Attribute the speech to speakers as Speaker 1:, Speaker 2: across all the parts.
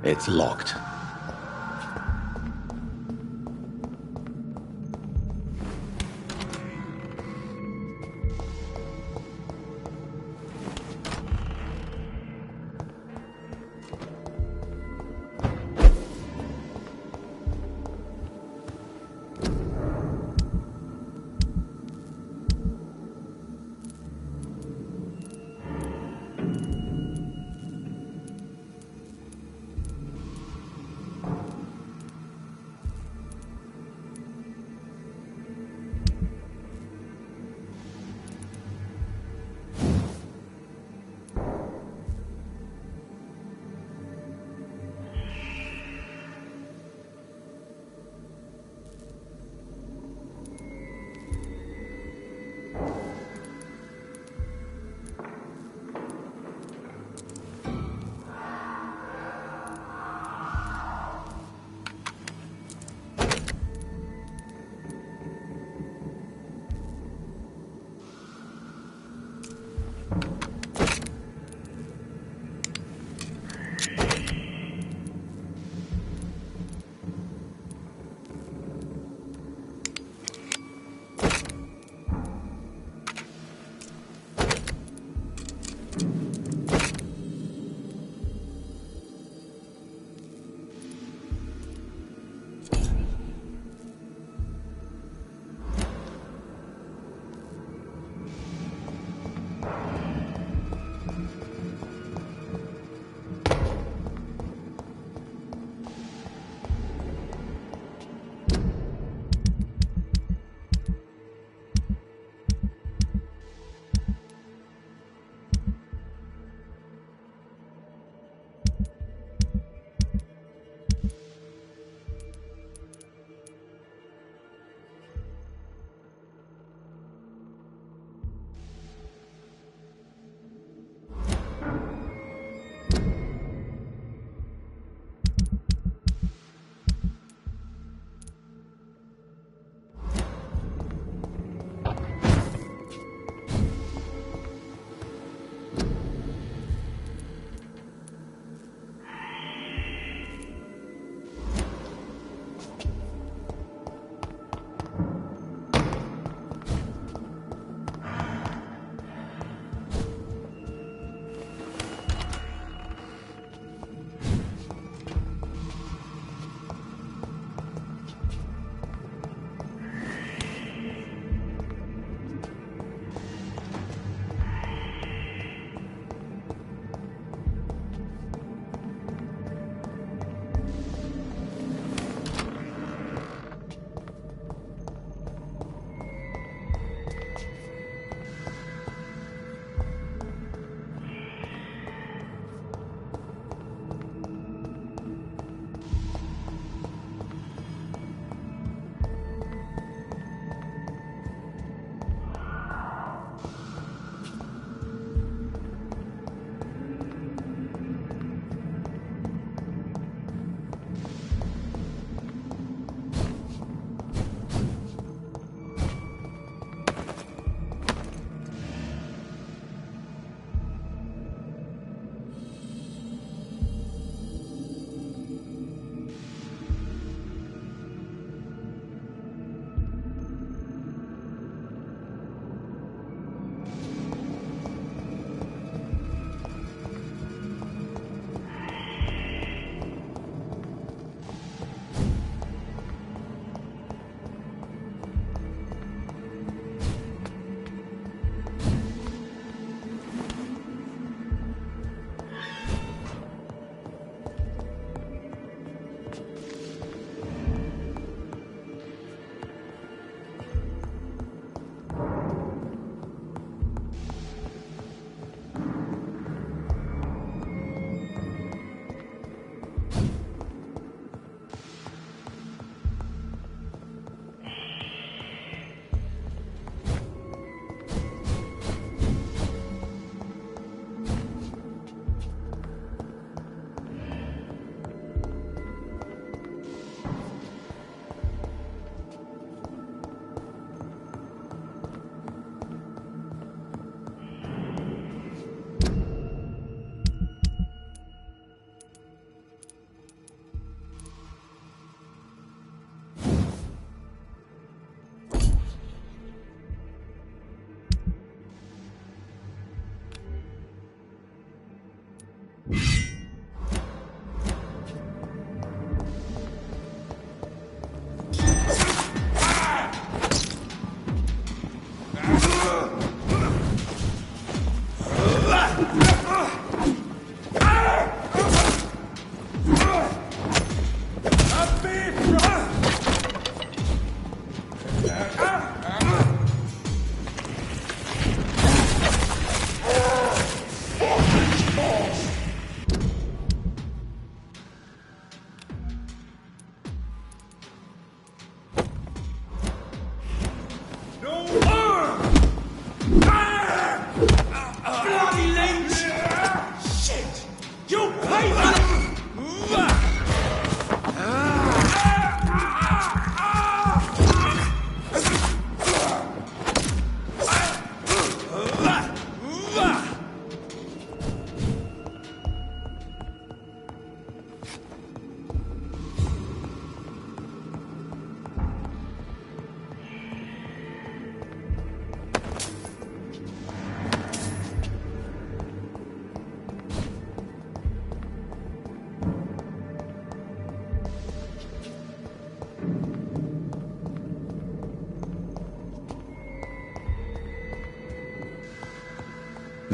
Speaker 1: It's locked.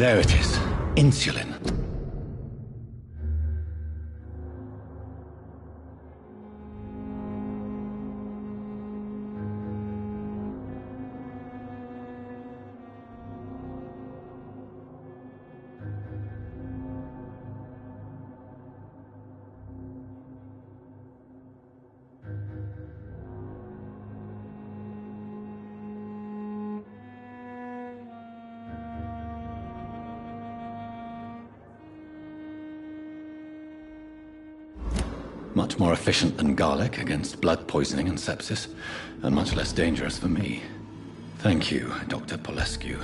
Speaker 1: There it is. Insulin. Much more efficient than garlic against blood poisoning and sepsis, and much less dangerous for me. Thank you, Dr. Polescu.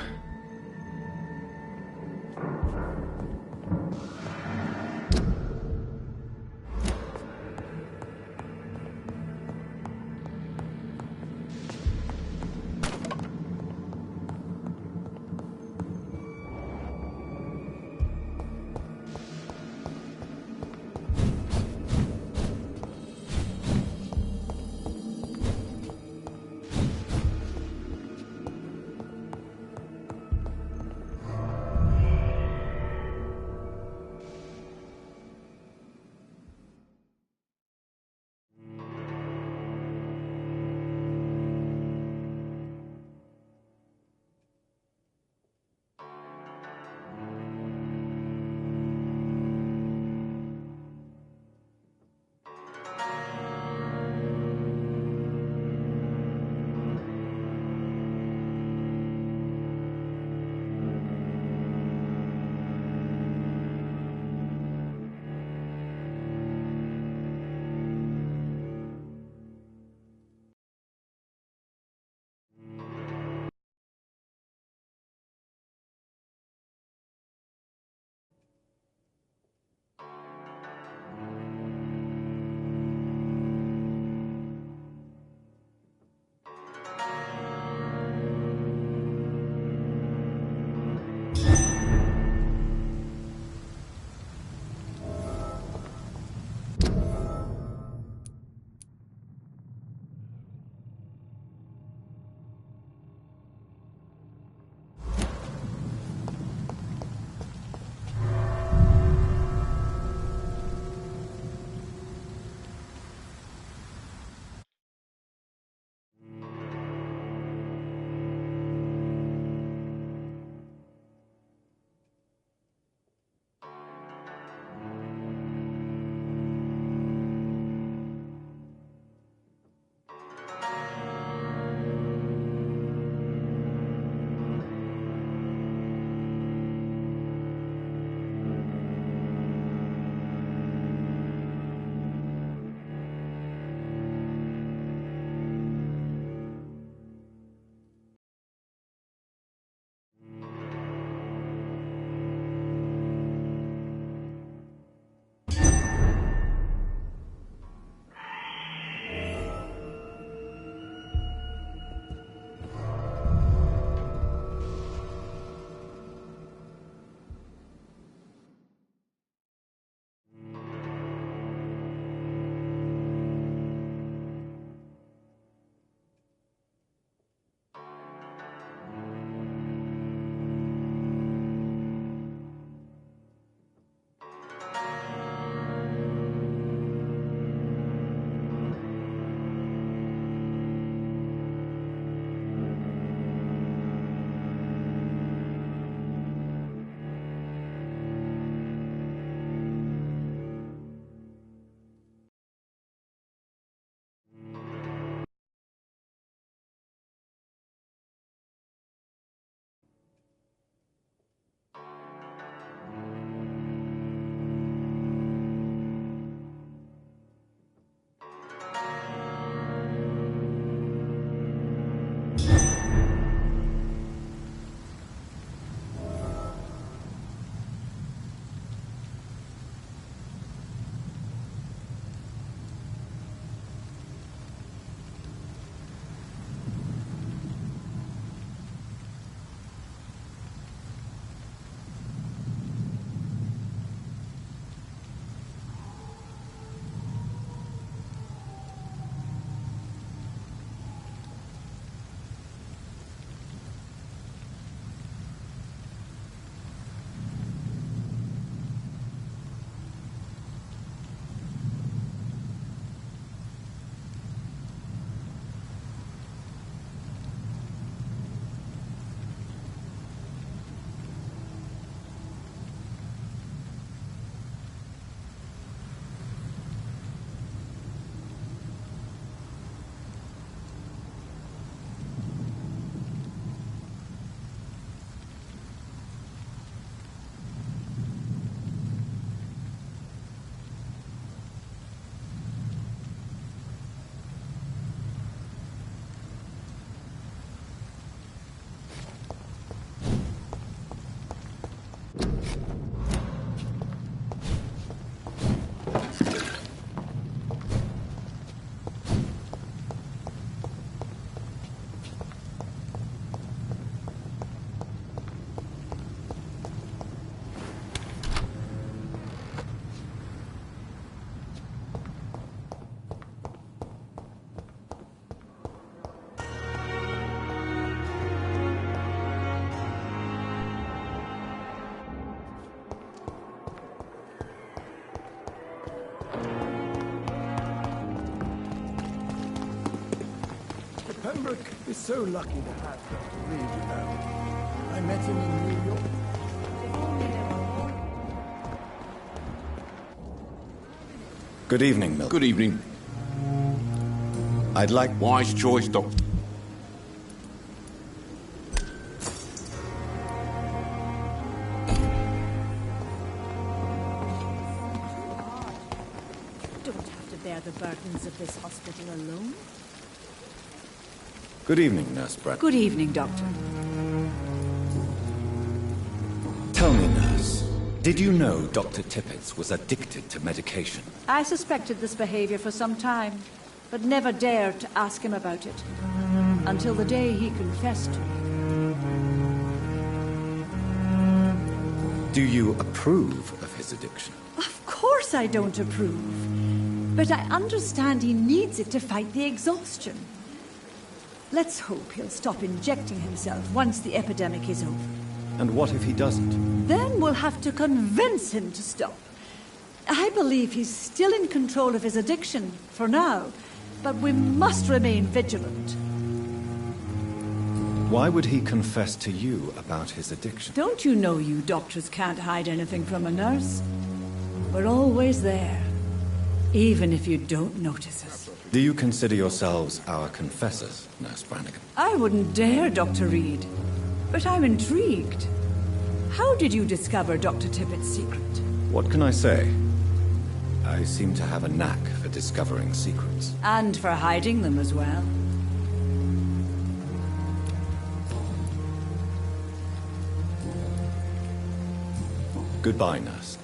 Speaker 2: Pembroke is so lucky to have Dr. Reed, you know. I met him in New York.
Speaker 1: Good evening, Milton.
Speaker 3: Good evening.
Speaker 1: I'd like...
Speaker 3: Wise choice, Doctor.
Speaker 4: Don't have to bear the burdens of this hospital alone.
Speaker 1: Good evening, Nurse Brett.
Speaker 4: Good evening, Doctor.
Speaker 1: Tell me, Nurse, did you know Dr. Tippett was addicted to medication?
Speaker 4: I suspected this behavior for some time, but never dared to ask him about it. Until the day he confessed to me.
Speaker 1: Do you approve of his addiction?
Speaker 4: Of course I don't approve. But I understand he needs it to fight the exhaustion. Let's hope he'll stop injecting himself once the epidemic is over.
Speaker 1: And what if he doesn't?
Speaker 4: Then we'll have to convince him to stop. I believe he's still in control of his addiction, for now, but we must remain vigilant.
Speaker 1: Why would he confess to you about his addiction?
Speaker 4: Don't you know you doctors can't hide anything from a nurse? We're always there, even if you don't notice us.
Speaker 1: Do you consider yourselves our confessors, Nurse Brannigan?
Speaker 4: I wouldn't dare, Dr. Reed. But I'm intrigued. How did you discover Dr. Tippett's secret?
Speaker 1: What can I say? I seem to have a knack for discovering secrets.
Speaker 4: And for hiding them as well.
Speaker 1: Goodbye, Nurse.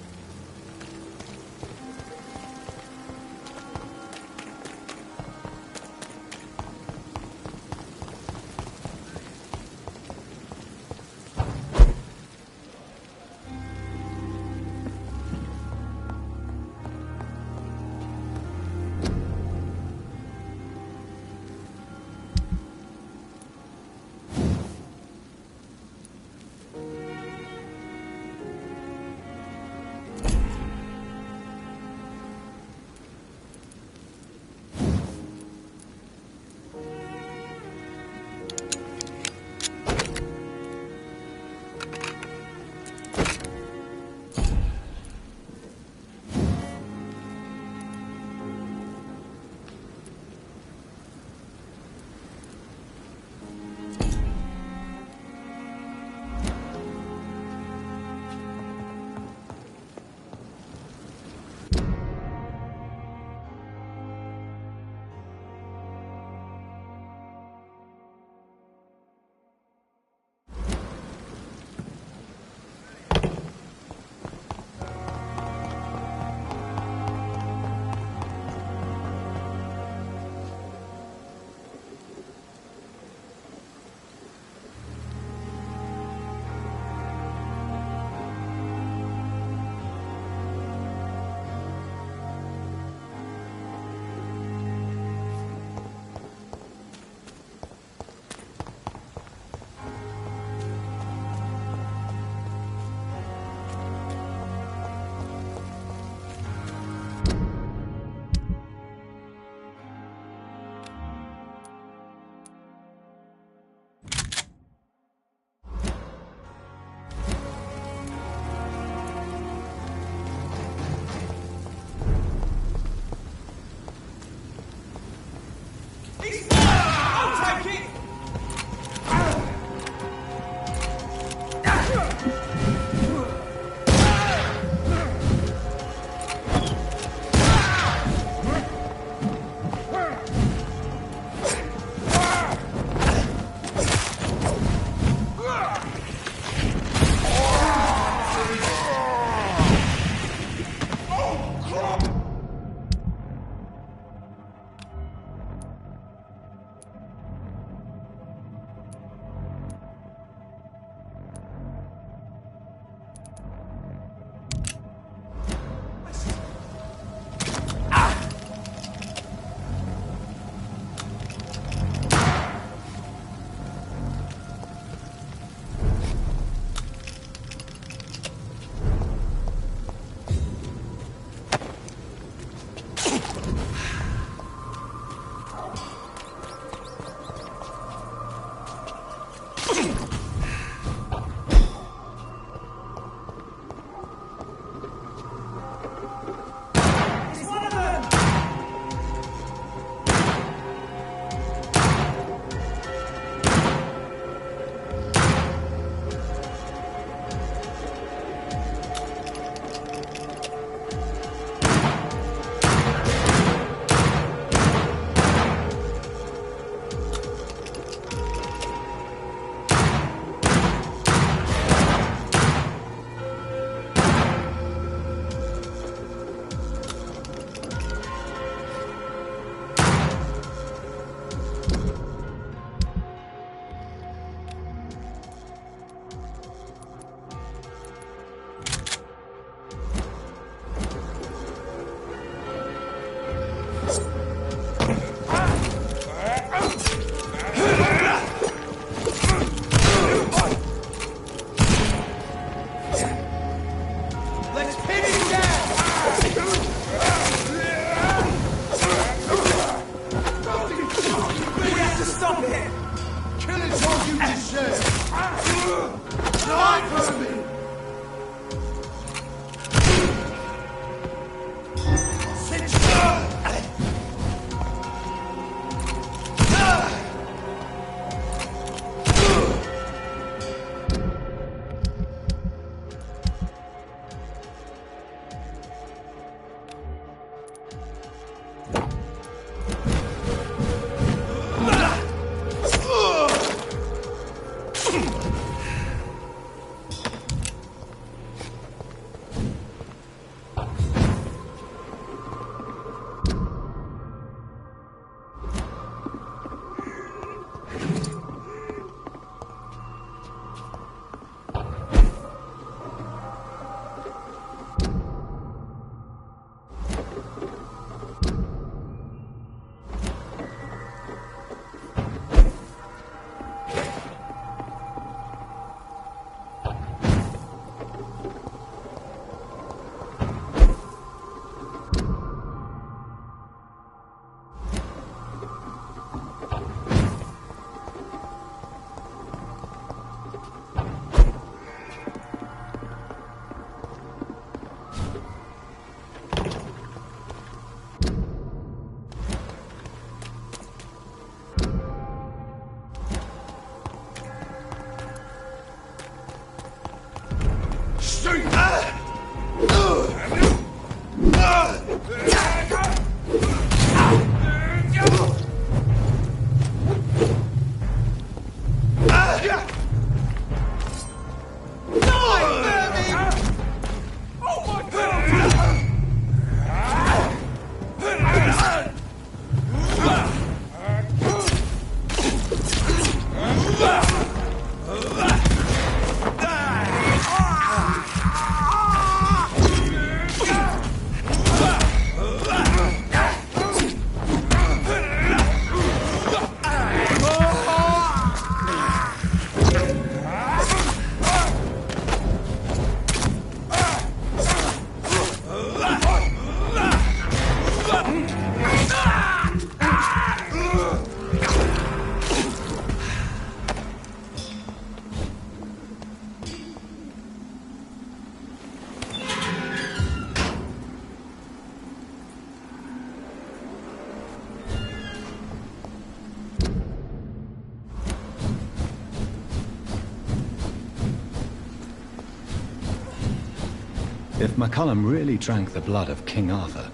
Speaker 1: If McCullum really drank the blood of King Arthur,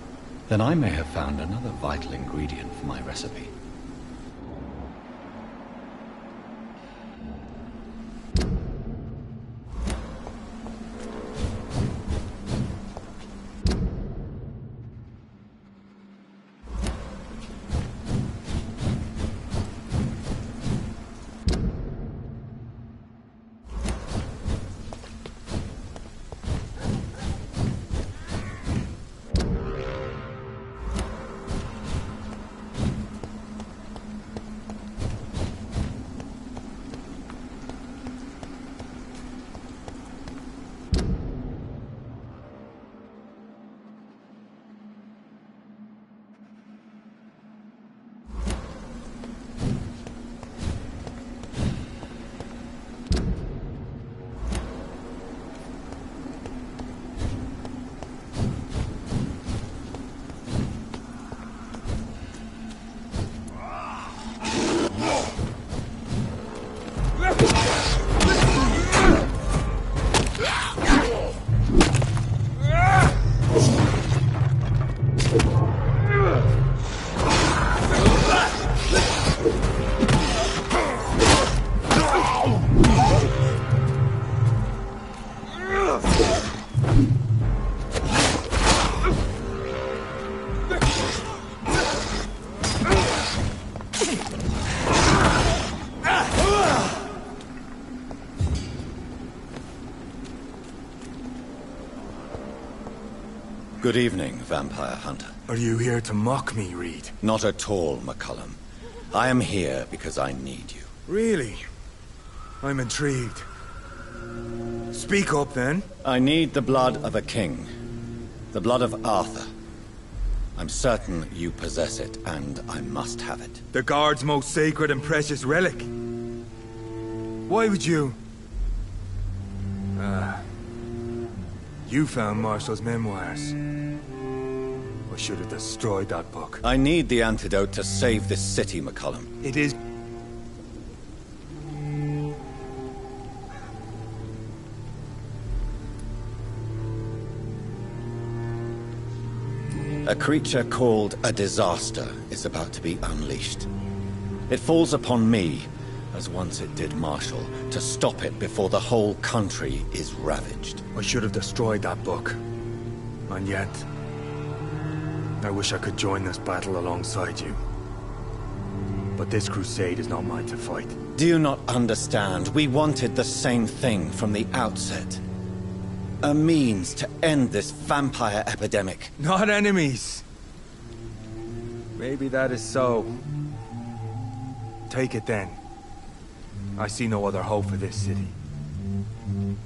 Speaker 1: then I may have found another vital ingredient for my recipe. Good evening, Vampire Hunter.
Speaker 3: Are you here to mock me, Reed?
Speaker 1: Not at all, McCullum. I am here because I need you.
Speaker 3: Really? I'm intrigued. Speak up, then.
Speaker 1: I need the blood of a king. The blood of Arthur. I'm certain you possess it, and I must have it.
Speaker 3: The Guard's most sacred and precious relic. Why would you... You found Marshall's memoirs. I should have destroyed that book.
Speaker 1: I need the antidote to save this city, McCullum.
Speaker 3: It is...
Speaker 1: A creature called a disaster is about to be unleashed. It falls upon me, as once it did Marshall, to stop it before the whole country is ravaged.
Speaker 3: I should have destroyed that book. And yet... I wish I could join this battle alongside you. But this crusade is not mine to fight.
Speaker 1: Do you not understand? We wanted the same thing from the outset. A means to end this vampire epidemic.
Speaker 3: Not enemies. Maybe that is so. Take it then. I see no other hope for this city.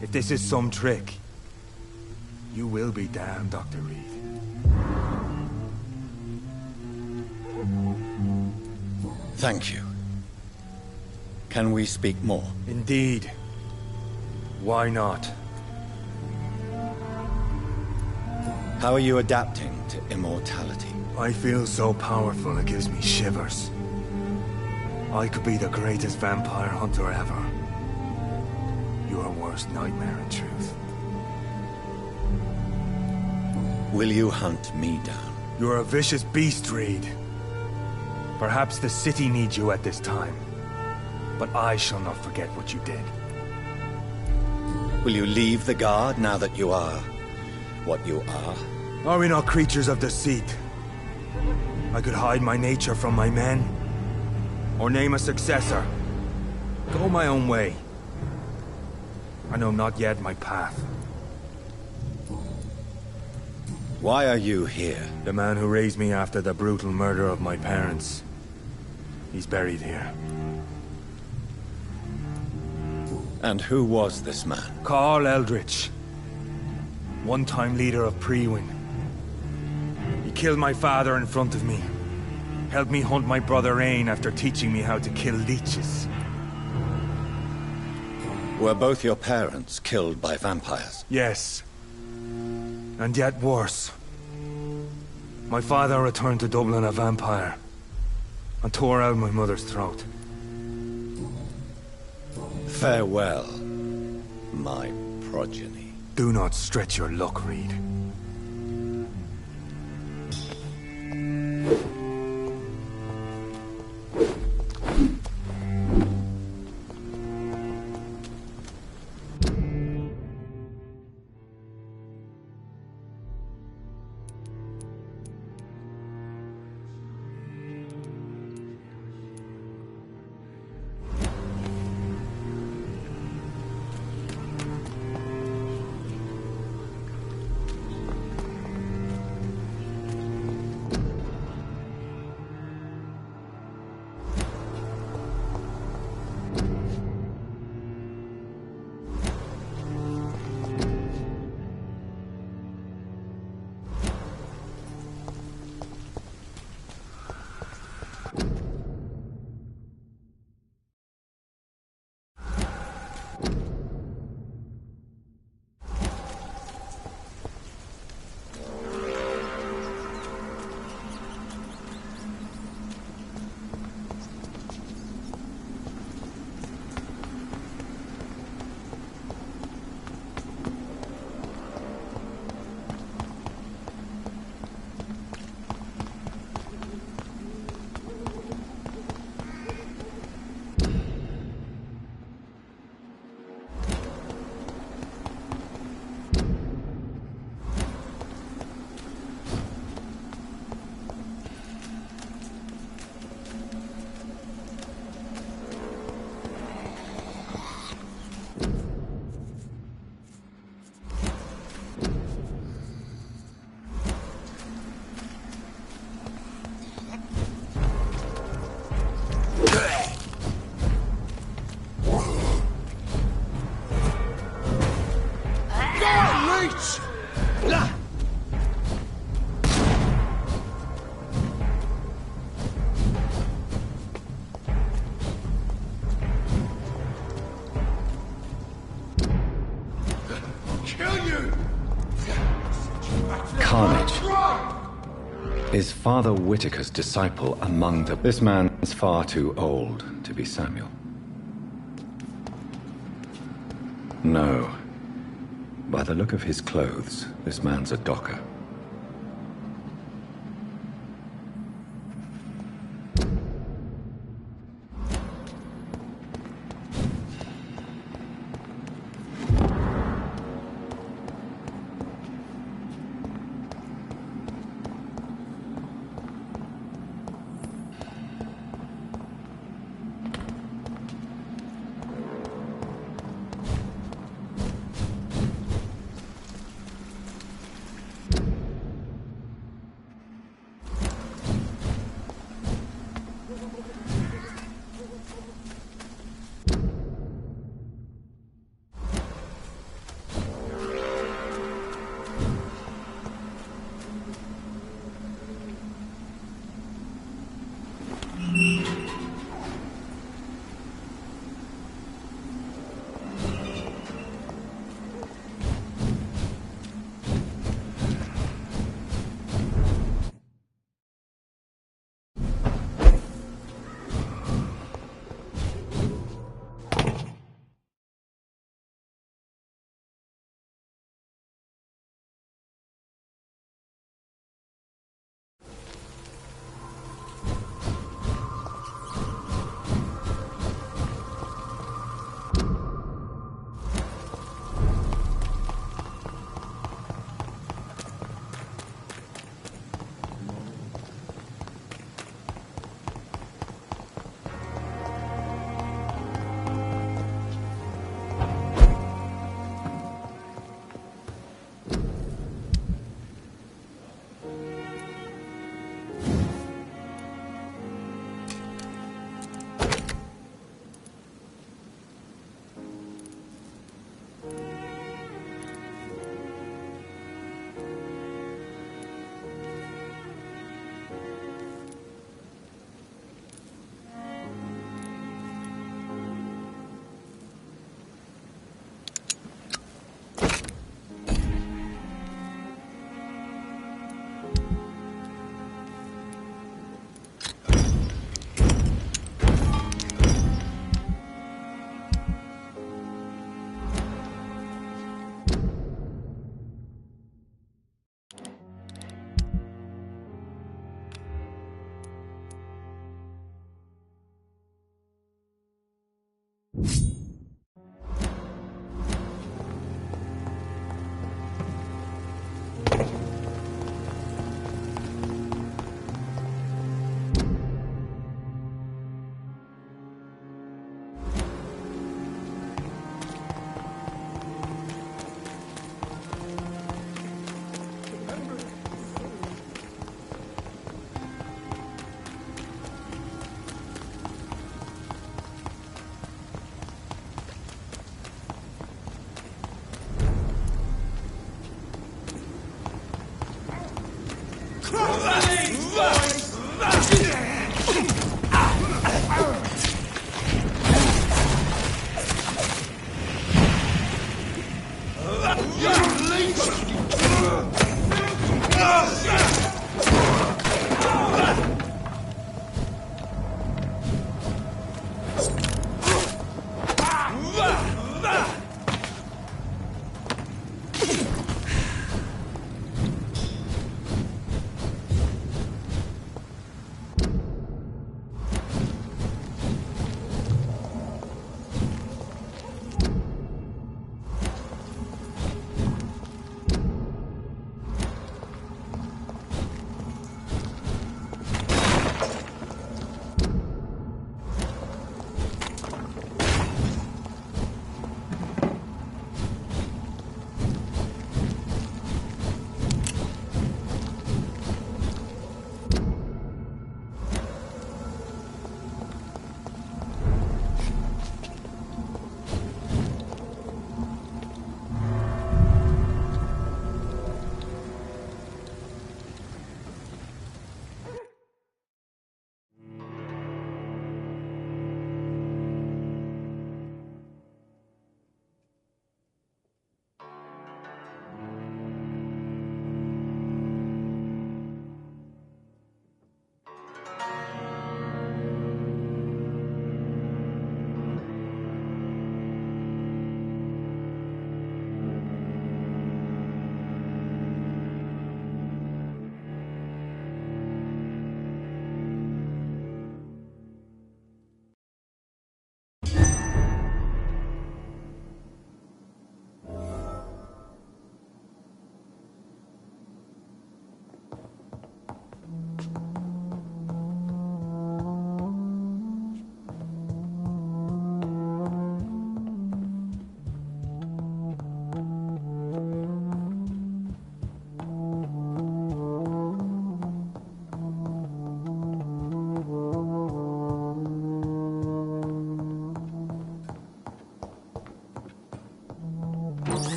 Speaker 3: If this is some trick, you will be damned, Dr. Reed.
Speaker 1: Thank you. Can we speak more?
Speaker 3: Indeed. Why not?
Speaker 1: How are you adapting to immortality?
Speaker 3: I feel so powerful it gives me shivers. I could be the greatest vampire hunter ever. Your worst nightmare, in truth.
Speaker 1: Will you hunt me down?
Speaker 3: You're a vicious beast, Reed. Perhaps the city needs you at this time. But I shall not forget what you did.
Speaker 1: Will you leave the Guard now that you are what you are?
Speaker 3: Are we not creatures of deceit? I could hide my nature from my men, or name a successor. Go my own way. I know not yet my path.
Speaker 1: Why are you here?
Speaker 3: The man who raised me after the brutal murder of my parents. He's buried here.
Speaker 1: And who was this man?
Speaker 3: Carl Eldritch. One-time leader of Priwen. He killed my father in front of me. Helped me hunt my brother Ain after teaching me how to kill leeches.
Speaker 1: Were both your parents killed by vampires?
Speaker 3: Yes. And yet worse. My father returned to Dublin a vampire, and tore out my mother's throat.
Speaker 1: Farewell, my progeny.
Speaker 3: Do not stretch your luck, Reed.
Speaker 5: Is Father Whitaker's disciple among the... This man's far too old to be Samuel. No. By the look of his clothes, this man's a docker.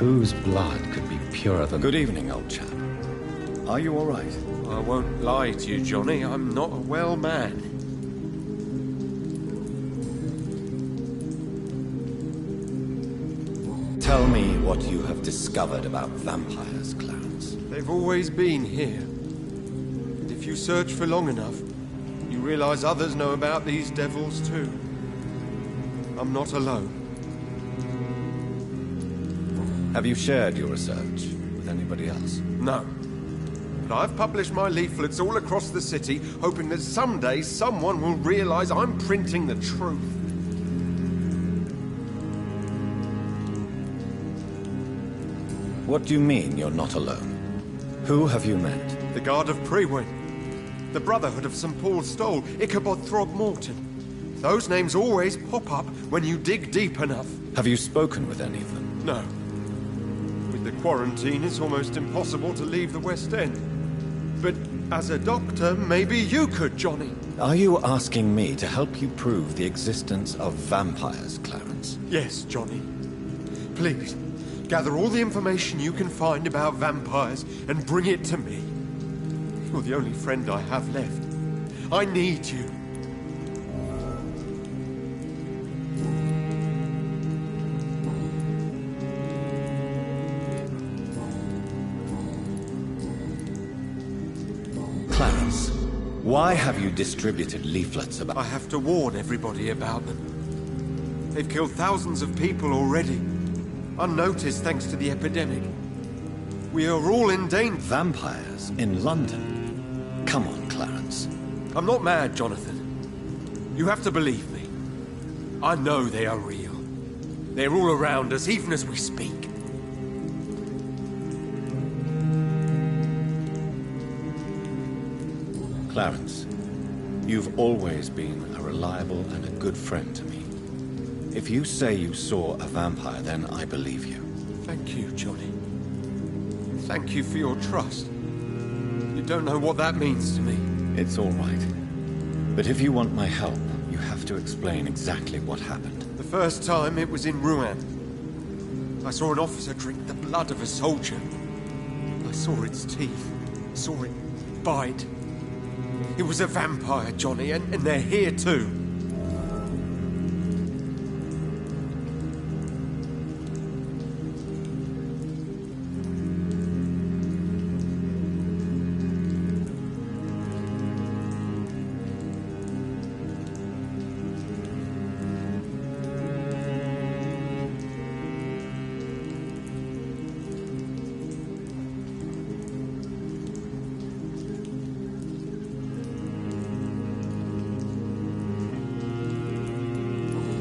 Speaker 5: Whose blood could be purer than... Good evening, old chap. Are you all right?
Speaker 6: I won't lie to you, Johnny. I'm not a well man.
Speaker 1: Tell me what you have discovered about vampires, Clarence.
Speaker 6: They've always been here. And if you search for long enough, you realize others know about these devils too. I'm not alone.
Speaker 1: Have you shared your research with anybody else?
Speaker 6: No. But I've published my leaflets all across the city, hoping that someday someone will realize I'm printing the truth.
Speaker 1: What do you mean you're not alone? Who have you met?
Speaker 6: The Guard of Prewin, the Brotherhood of St. Paul's Stole, Ichabod Throgmorton. Those names always pop up when you dig deep enough.
Speaker 1: Have you spoken with any of them?
Speaker 6: No. With the quarantine, it's almost impossible to leave the West End. But as a doctor, maybe you could, Johnny.
Speaker 1: Are you asking me to help you prove the existence of vampires, Clarence?
Speaker 6: Yes, Johnny. Please, gather all the information you can find about vampires and bring it to me. You're the only friend I have left. I need you.
Speaker 1: Clarence, why have you distributed leaflets about...
Speaker 6: I have to warn everybody about them. They've killed thousands of people already. Unnoticed thanks to the epidemic. We are all in danger.
Speaker 1: Vampires in London? Come on, Clarence.
Speaker 6: I'm not mad, Jonathan. You have to believe me. I know they are real. They're all around us, even as we speak.
Speaker 1: Clarence, you've always been a reliable and a good friend to me. If you say you saw a vampire, then I believe you.
Speaker 6: Thank you, Johnny. Thank you for your trust. You don't know what that means to me.
Speaker 1: It's all right. But if you want my help, you have to explain exactly what happened.
Speaker 6: The first time, it was in Rouen. I saw an officer drink the blood of a soldier. I saw its teeth. Saw it bite. It was a vampire, Johnny, and they're here too.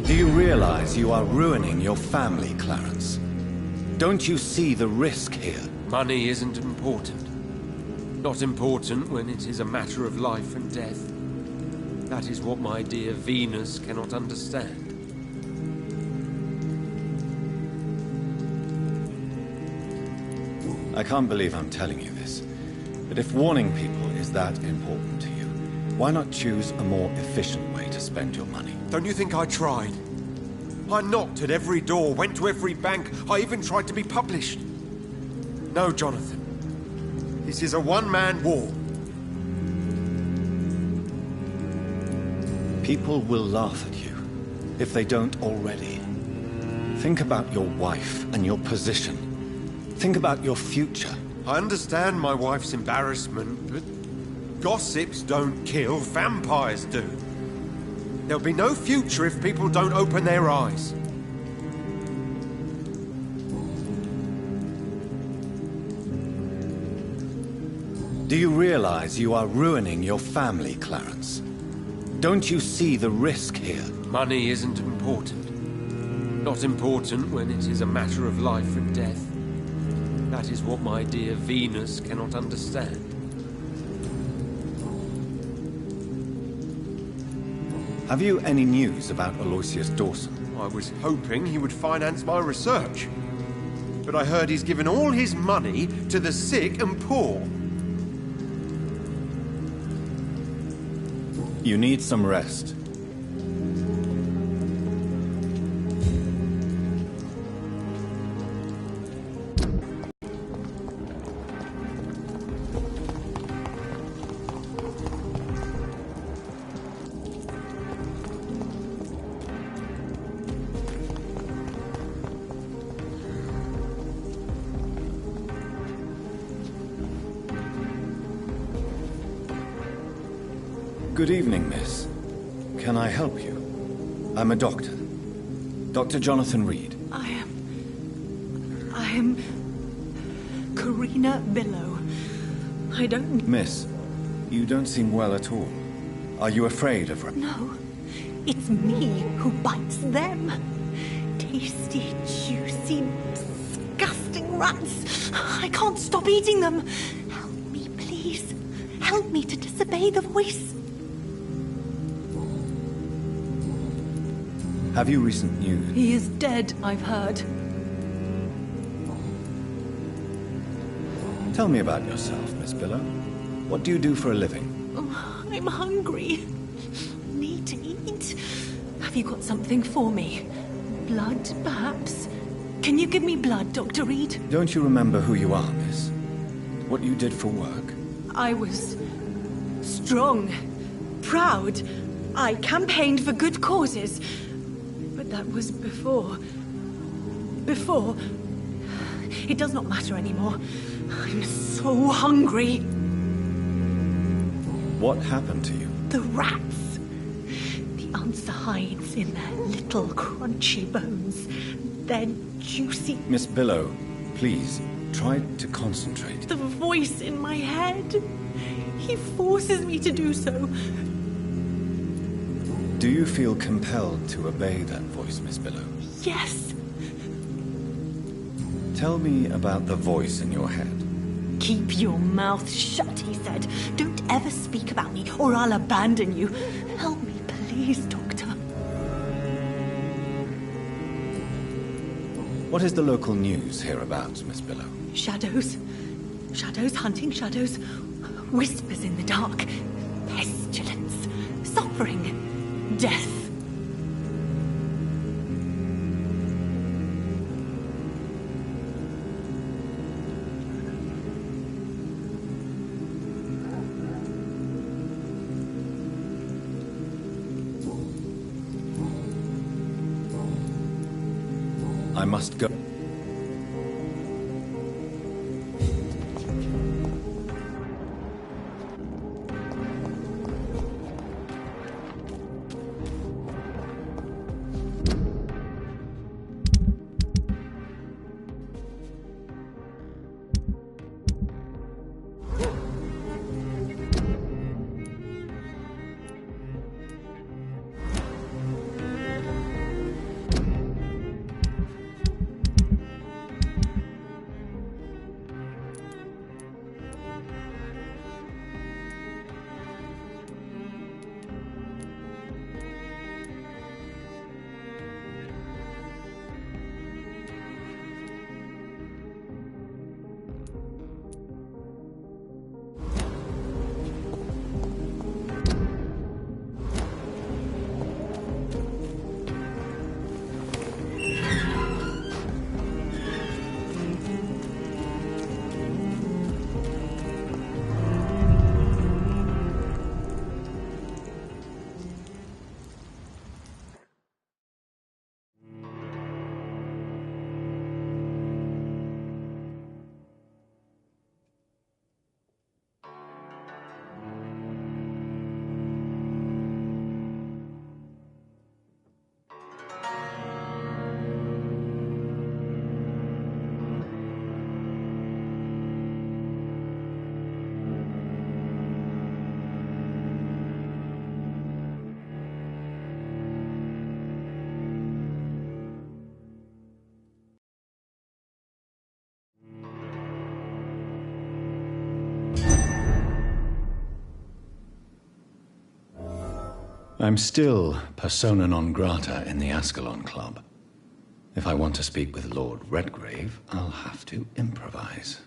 Speaker 1: Do you realize you are ruining your family, Clarence? Don't you see the risk here?
Speaker 6: Money isn't important. Not important when it is a matter of life and death. That is what my dear Venus cannot understand.
Speaker 1: I can't believe I'm telling you this, but if warning people is that important to you, why not choose a more efficient way to spend your money?
Speaker 6: Don't you think I tried? I knocked at every door, went to every bank, I even tried to be published. No, Jonathan. This is a one-man war.
Speaker 1: People will laugh at you, if they don't already. Think about your wife and your position. Think about your future.
Speaker 6: I understand my wife's embarrassment, but gossips don't kill, vampires do. There'll be no future if people don't open their eyes.
Speaker 1: Do you realize you are ruining your family, Clarence? Don't you see the risk here?
Speaker 6: Money isn't important. Not important when it is a matter of life and death. That is what my dear Venus cannot understand.
Speaker 1: Have you any news about Aloysius Dawson?
Speaker 6: I was hoping he would finance my research. But I heard he's given all his money to the sick and poor.
Speaker 1: You need some rest. Good evening, miss. Can I help you? I'm a doctor. Dr. Jonathan Reed.
Speaker 7: I am Karina Billow. I don't...
Speaker 1: Miss, you don't seem well at all. Are you afraid of...
Speaker 7: No, it's me who bites them. Tasty, juicy, disgusting rats. I can't stop eating them. Help me, please. Help me to disobey the voice.
Speaker 1: Have you recent news?
Speaker 7: He is dead, I've heard.
Speaker 1: Tell me about yourself, Miss Billow. What do you do for a living?
Speaker 7: Oh, I'm hungry. Need to eat. Have you got something for me? Blood, perhaps? Can you give me blood, Dr. Reed?
Speaker 1: Don't you remember who you are, miss? What you did for work?
Speaker 7: I was strong, proud. I campaigned for good causes. But that was before. Before. It does not matter anymore. I'm so hungry.
Speaker 1: What happened to you?
Speaker 7: The rats. The answer hides in their little crunchy bones. Their juicy...
Speaker 1: Miss Billow, please, try to concentrate.
Speaker 7: The voice in my head. He forces me to do so.
Speaker 1: Do you feel compelled to obey that voice, Miss Billow?
Speaker 7: Yes.
Speaker 1: Tell me about the voice in your head.
Speaker 7: Keep your mouth shut, he said. Don't ever speak about me, or I'll abandon you. Help me, please, Doctor.
Speaker 1: What is the local news hereabouts, Miss Billow?
Speaker 7: Shadows. Shadows hunting shadows. Whispers in the dark. Pestilence. Suffering. Death.
Speaker 1: I must go. I'm still persona non grata in the Ascalon Club. If I want to speak with Lord Redgrave, I'll have to improvise.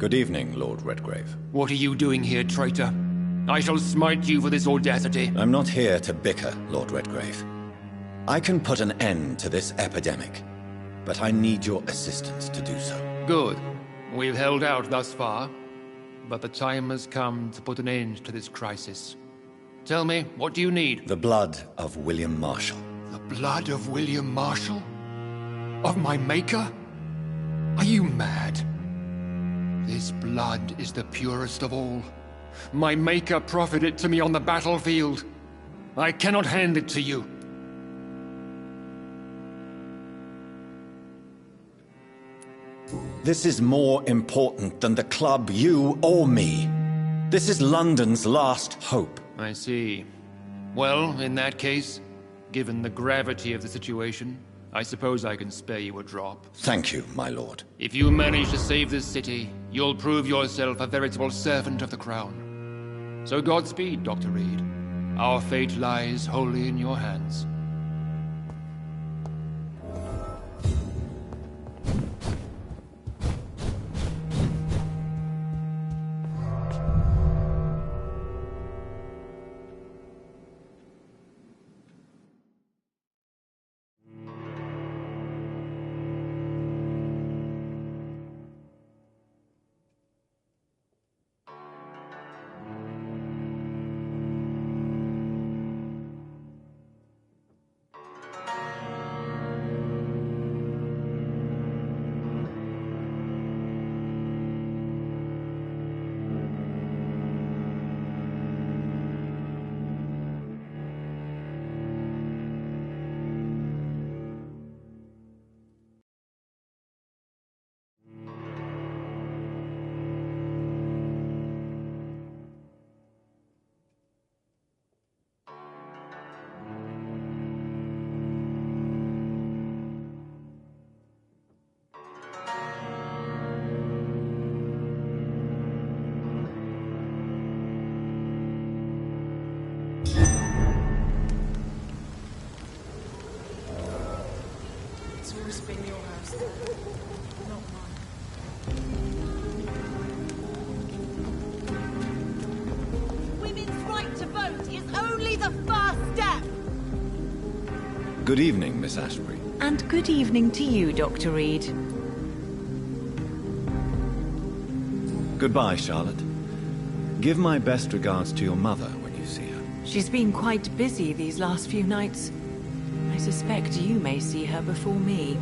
Speaker 1: Good evening, Lord Redgrave.
Speaker 8: What are you doing here, traitor? I shall smite you for this audacity.
Speaker 1: I'm not here to bicker, Lord Redgrave. I can put an end to this epidemic, but I need your assistance to do so.
Speaker 8: Good. We've held out thus far, but the time has come to put an end to this crisis. Tell me, what do you need?
Speaker 1: The blood of William Marshall.
Speaker 8: The blood of William Marshall? Of my maker? Are you mad? This blood is the purest of all. My maker proffered it to me on the battlefield. I cannot hand it to you.
Speaker 1: This is more important than the club, you, or me. This is London's last hope.
Speaker 8: I see. Well, in that case, given the gravity of the situation, I suppose I can spare you a drop.
Speaker 1: Thank you, my lord.
Speaker 8: If you manage to save this city, you'll prove yourself a veritable servant of the crown. So Godspeed, Dr. Reed. Our fate lies wholly in your hands.
Speaker 9: It's always been your house, not mine.
Speaker 7: Women's right to vote is only the first step.
Speaker 1: Good evening, Miss Ashbury.
Speaker 7: And good evening to you, Dr. Reed.
Speaker 1: Goodbye, Charlotte. Give my best regards to your mother when you see her.
Speaker 7: She's been quite busy these last few nights. I suspect you may see her before me.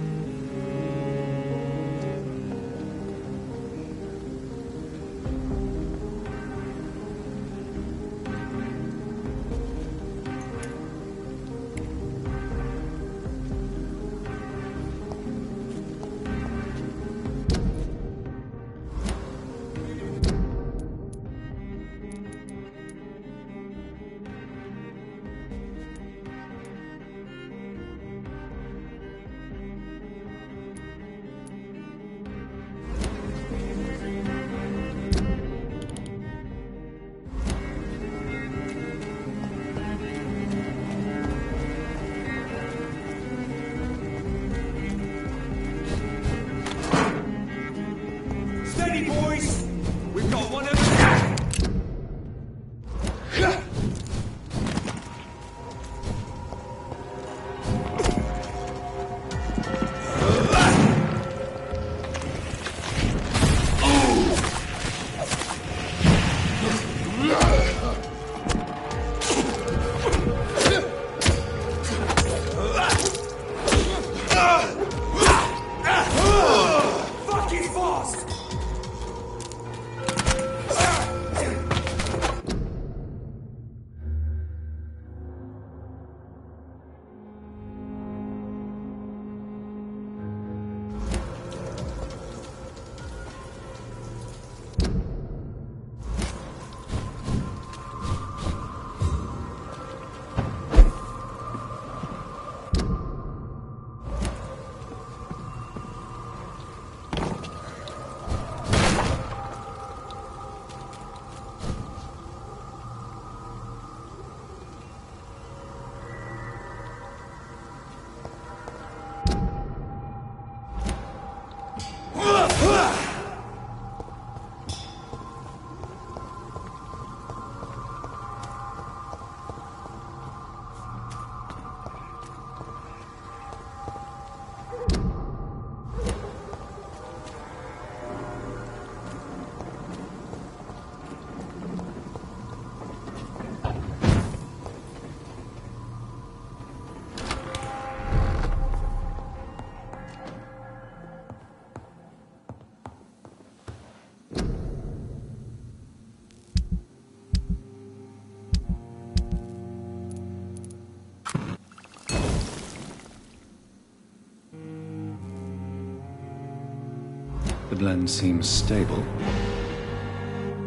Speaker 5: The blend seems stable.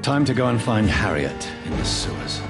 Speaker 5: Time to go and find Harriet in the sewers.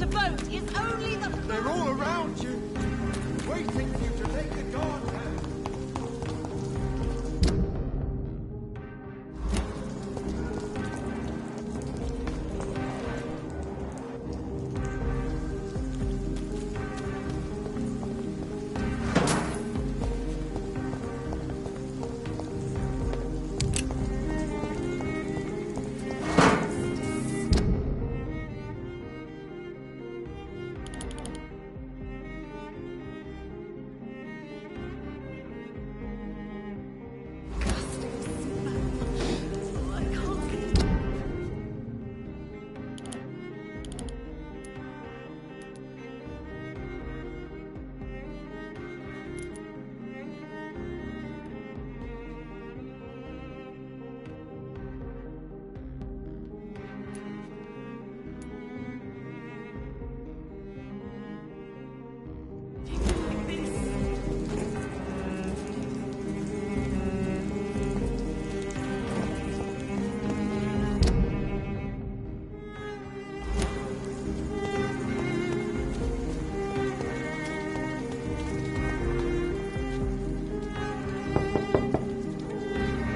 Speaker 7: to vote is only the...
Speaker 6: They're all around you, waiting for you to take the guard down.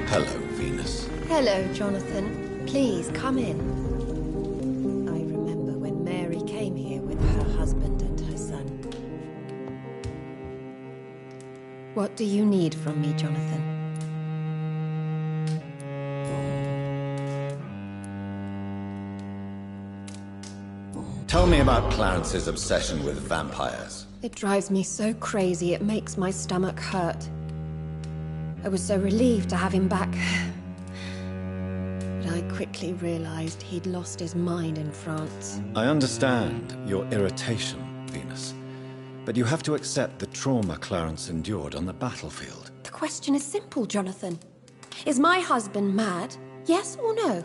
Speaker 1: Hello, Venus.
Speaker 10: Hello, Jonathan. Please, come in. I remember when Mary came here with her husband and her son. What do you need from me, Jonathan?
Speaker 1: Tell me about Clarence's obsession with vampires.
Speaker 10: It drives me so crazy it makes my stomach hurt. I was so relieved to have him back. But I quickly realized he'd lost his mind in France.
Speaker 1: I understand your irritation, Venus. But you have to accept the trauma Clarence endured on the battlefield.
Speaker 10: The question is simple, Jonathan. Is my husband mad? Yes or no?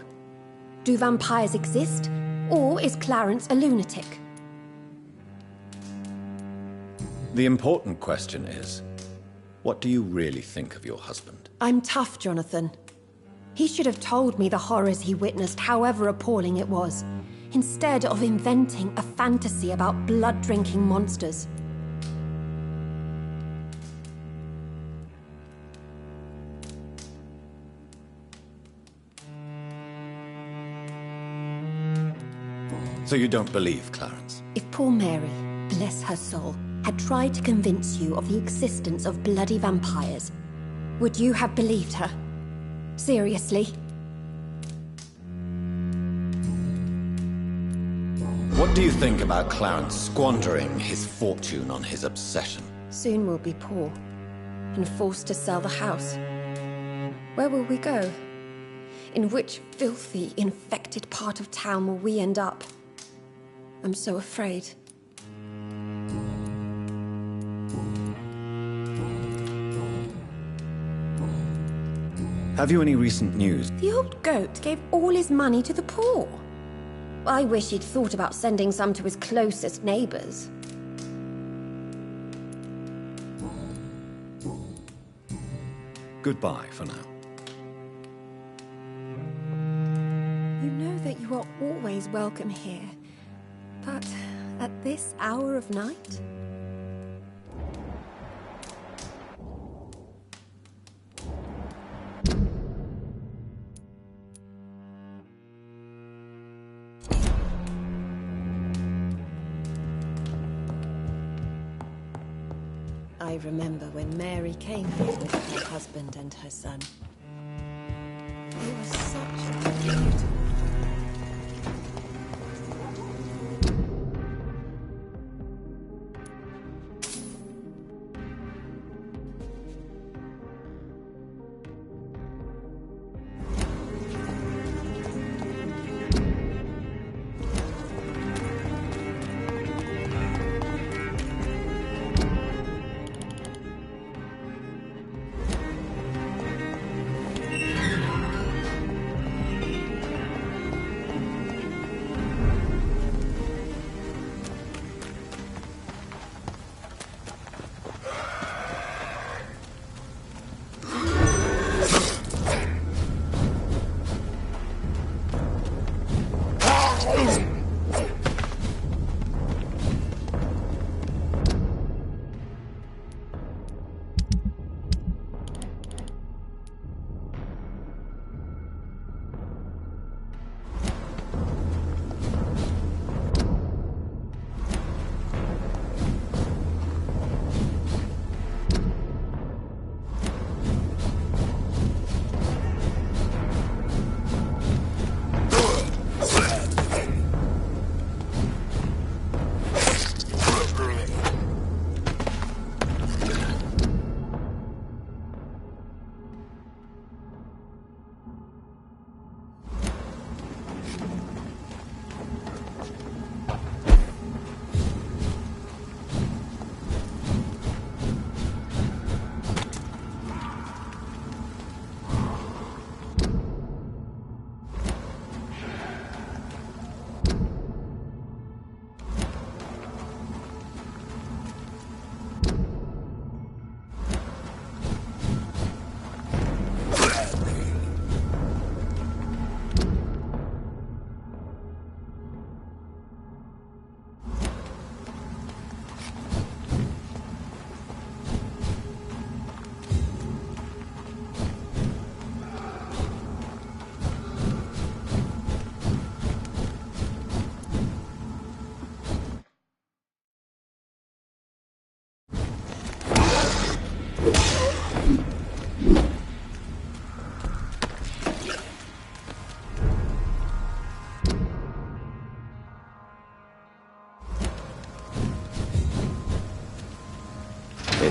Speaker 10: Do vampires exist? Or is Clarence a lunatic?
Speaker 1: The important question is, what do you really think of your husband?
Speaker 10: I'm tough, Jonathan. He should have told me the horrors he witnessed, however appalling it was, instead of inventing a fantasy about blood-drinking monsters.
Speaker 1: So you don't believe Clarence?
Speaker 10: If poor Mary, bless her soul, had tried to convince you of the existence of bloody vampires, would you have believed her? Seriously?
Speaker 1: What do you think about Clarence squandering his fortune on his obsession?
Speaker 10: Soon we'll be poor, and forced to sell the house. Where will we go? In which filthy, infected part of town will we end up? I'm so afraid.
Speaker 1: Have you any recent news?
Speaker 10: The old goat gave all his money to the poor. I wish he'd thought about sending some to his closest neighbors.
Speaker 1: Goodbye for now.
Speaker 10: You know that you are always welcome here. But at this hour of night? I remember when Mary came here with her husband and her son. They were such beautiful.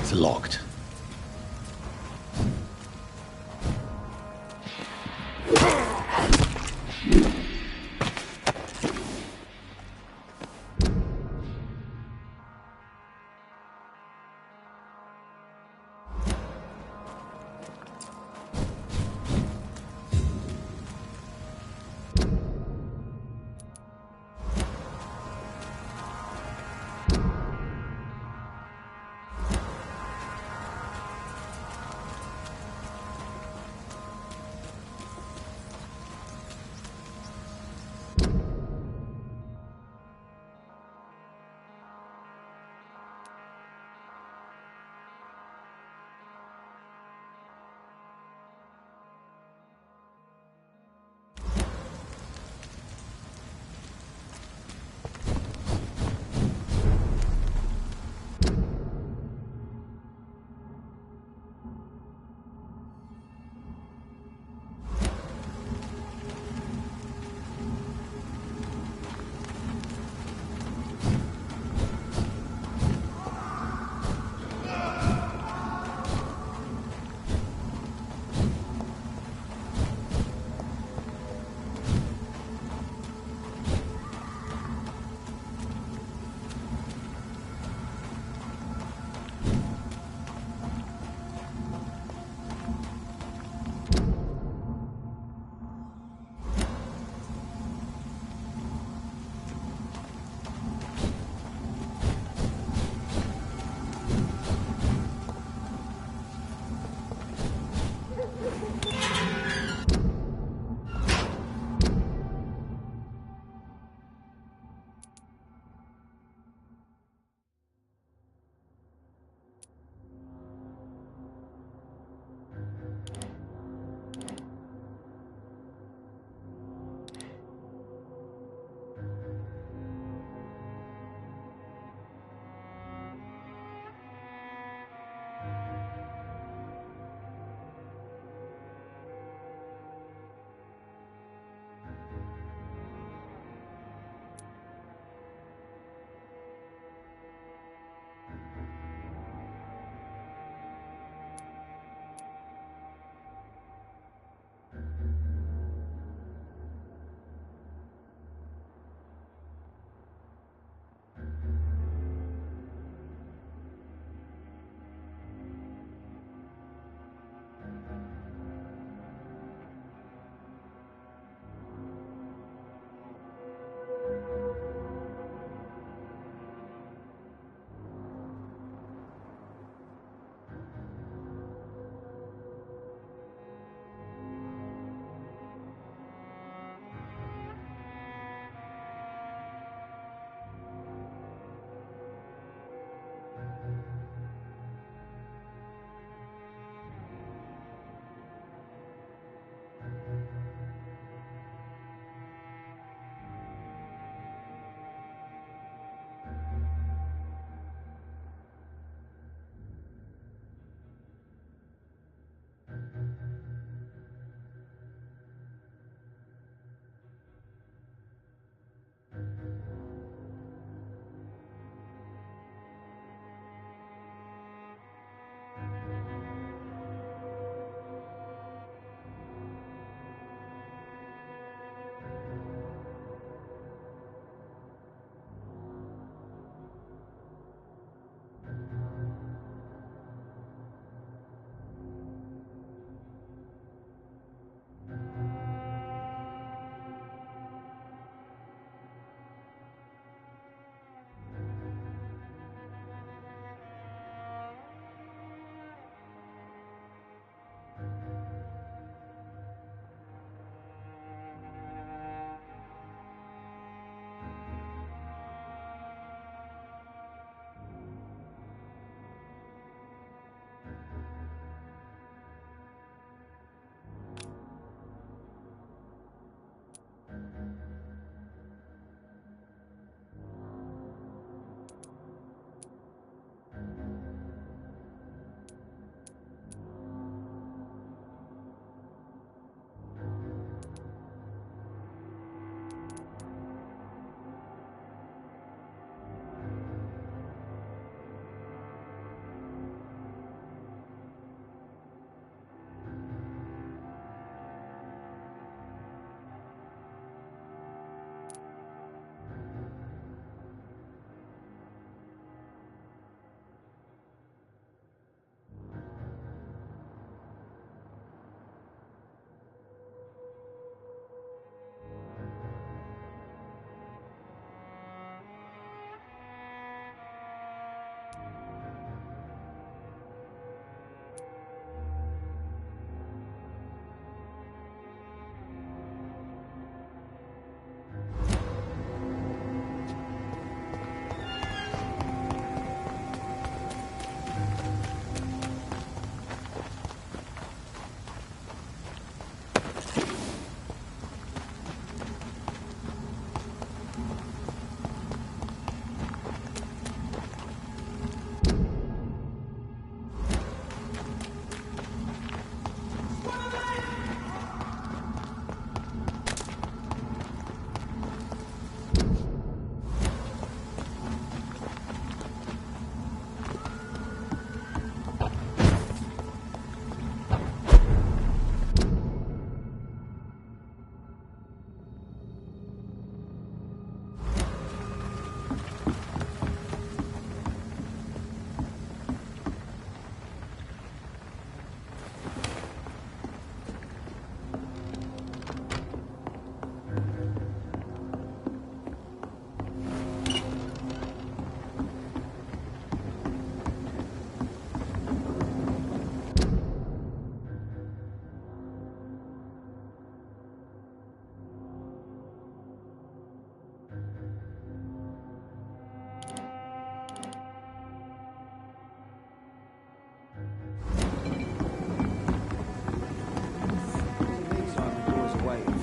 Speaker 1: It's locked.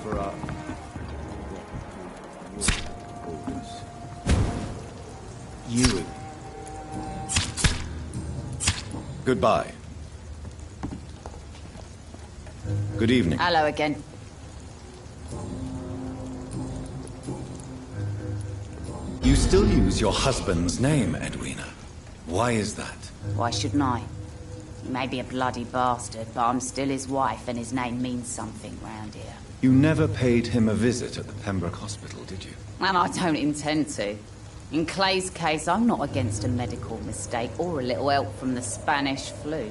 Speaker 11: for our... You...
Speaker 1: Goodbye. Good evening.
Speaker 12: Hello again.
Speaker 1: You still use your husband's name, Edwina. Why is that?
Speaker 12: Why shouldn't I? He may be a bloody bastard, but I'm still his wife, and his name means something round here.
Speaker 1: You never paid him a visit at the Pembroke Hospital, did you?
Speaker 12: And I don't intend to. In Clay's case, I'm not against a medical mistake or a little help from the Spanish flu.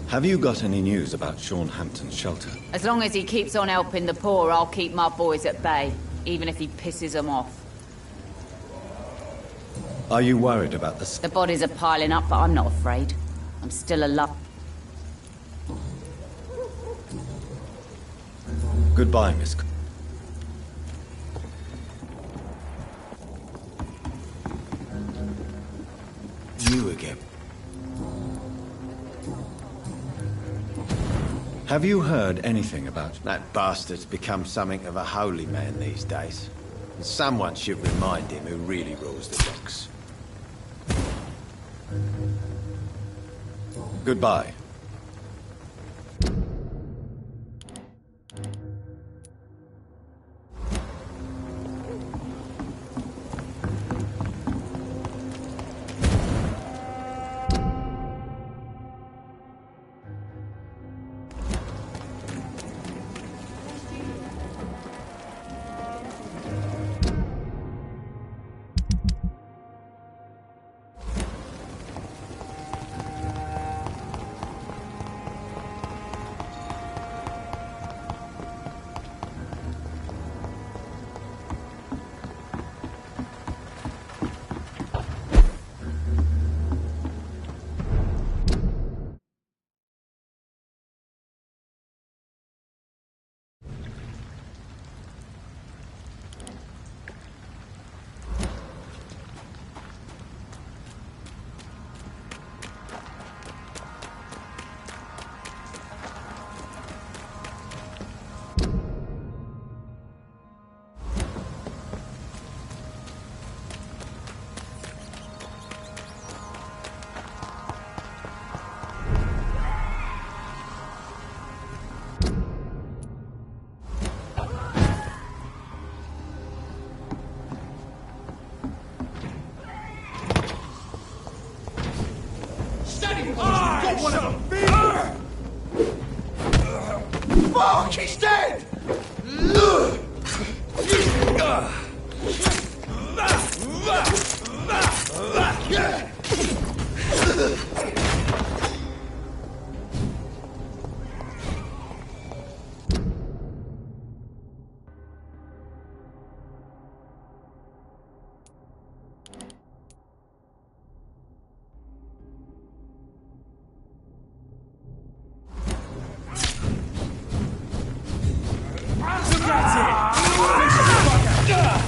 Speaker 1: Have you got any news about Sean Hampton's shelter?
Speaker 12: As long as he keeps on helping the poor, I'll keep my boys at bay, even if he pisses them off.
Speaker 1: Are you worried about the...
Speaker 12: The bodies are piling up, but I'm not afraid. I'm still alive.
Speaker 1: Goodbye, Miss...
Speaker 11: You again.
Speaker 1: Have you heard anything about...
Speaker 11: That bastard's become something of a holy man these days. And someone should remind him who really rules the docks.
Speaker 1: Goodbye.
Speaker 2: Fuck, he's dead! That's it!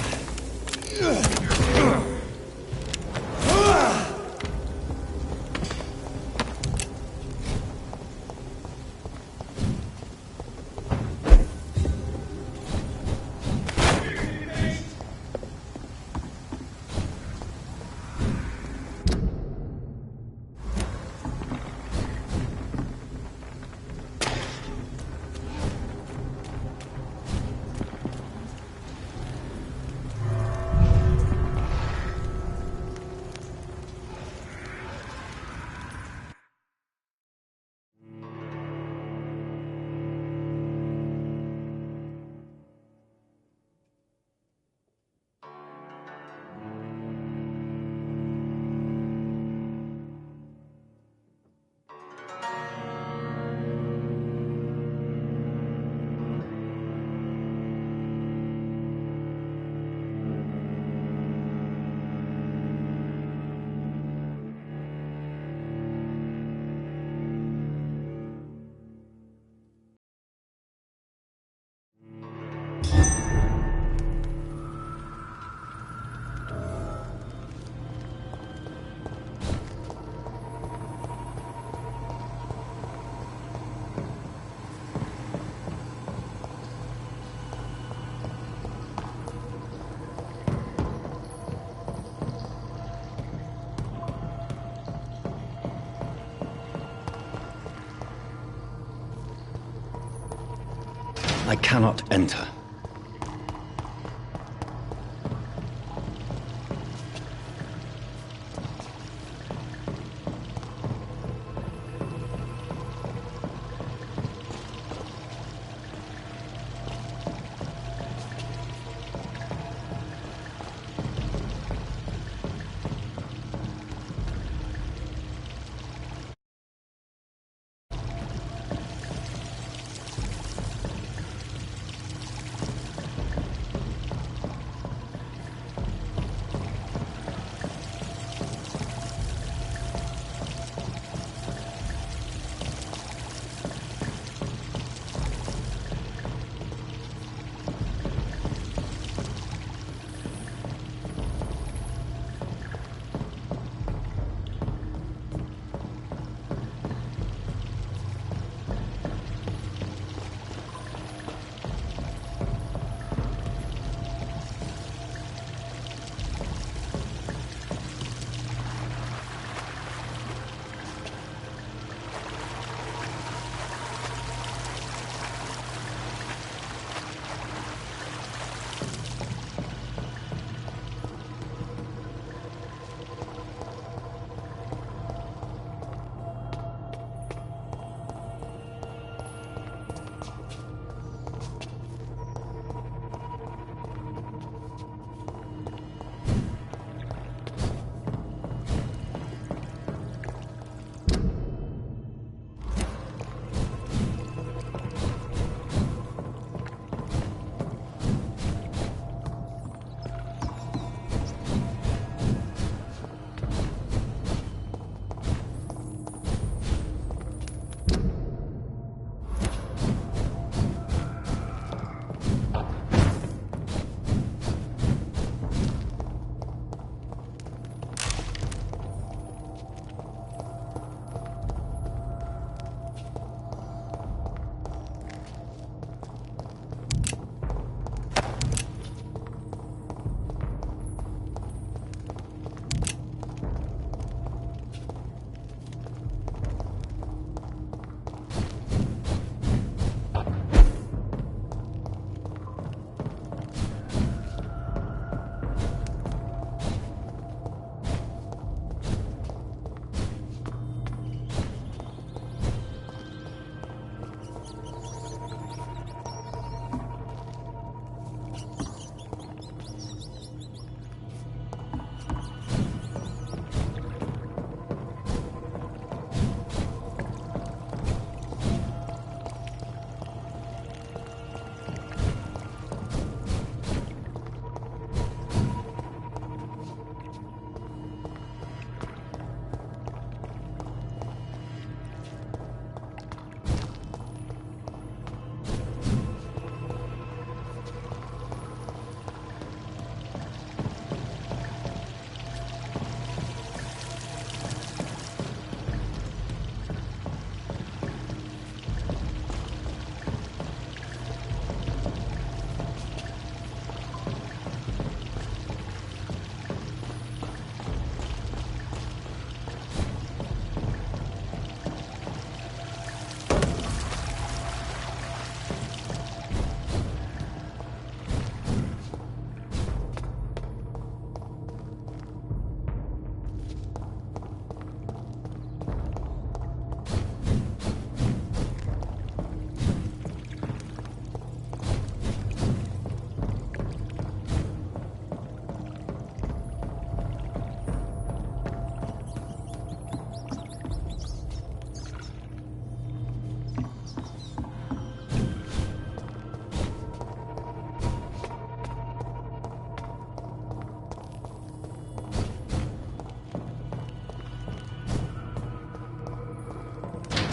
Speaker 1: I cannot enter.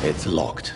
Speaker 1: It's locked.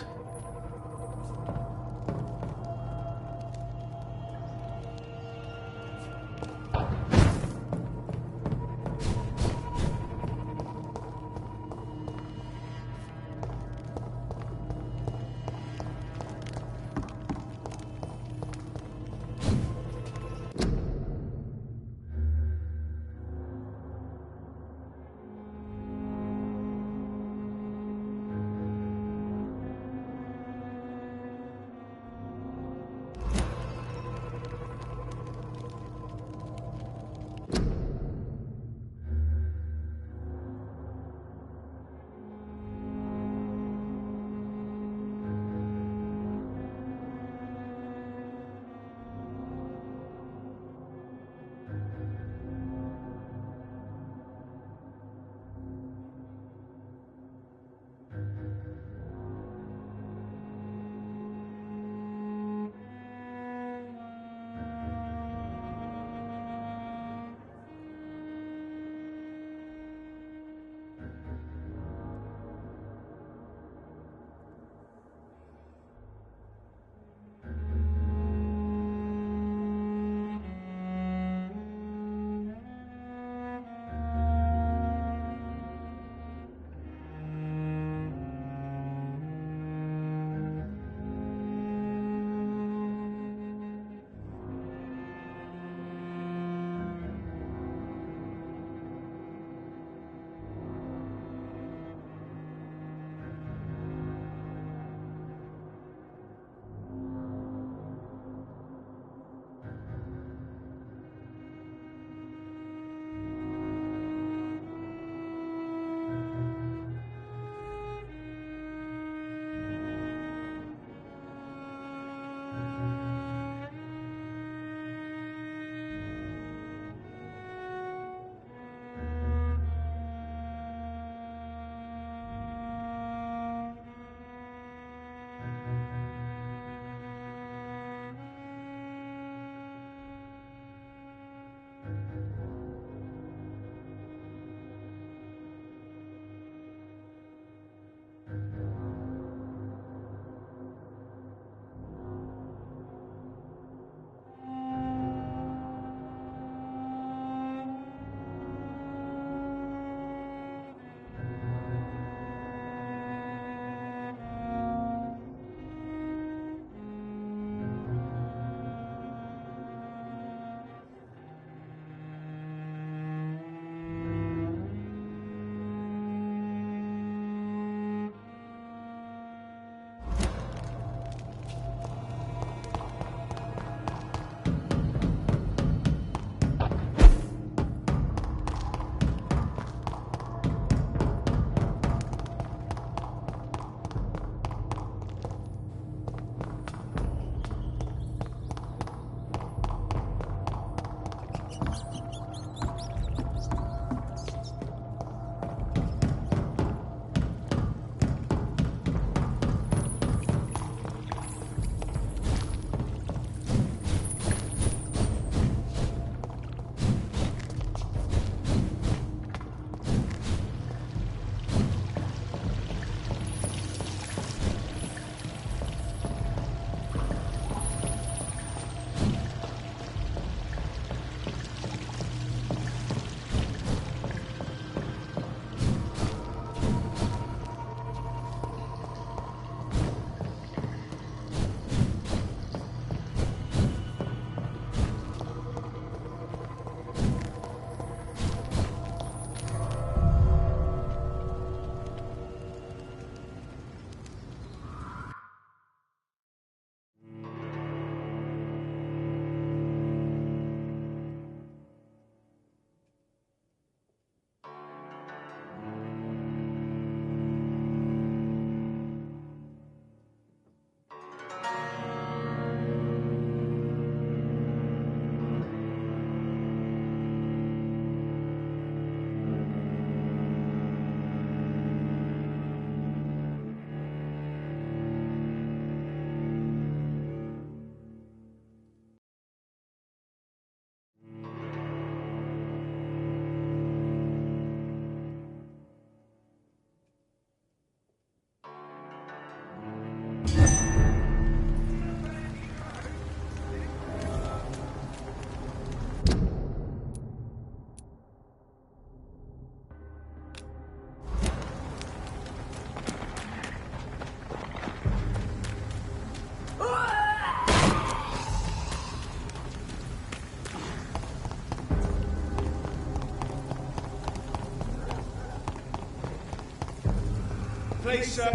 Speaker 13: Please, sir.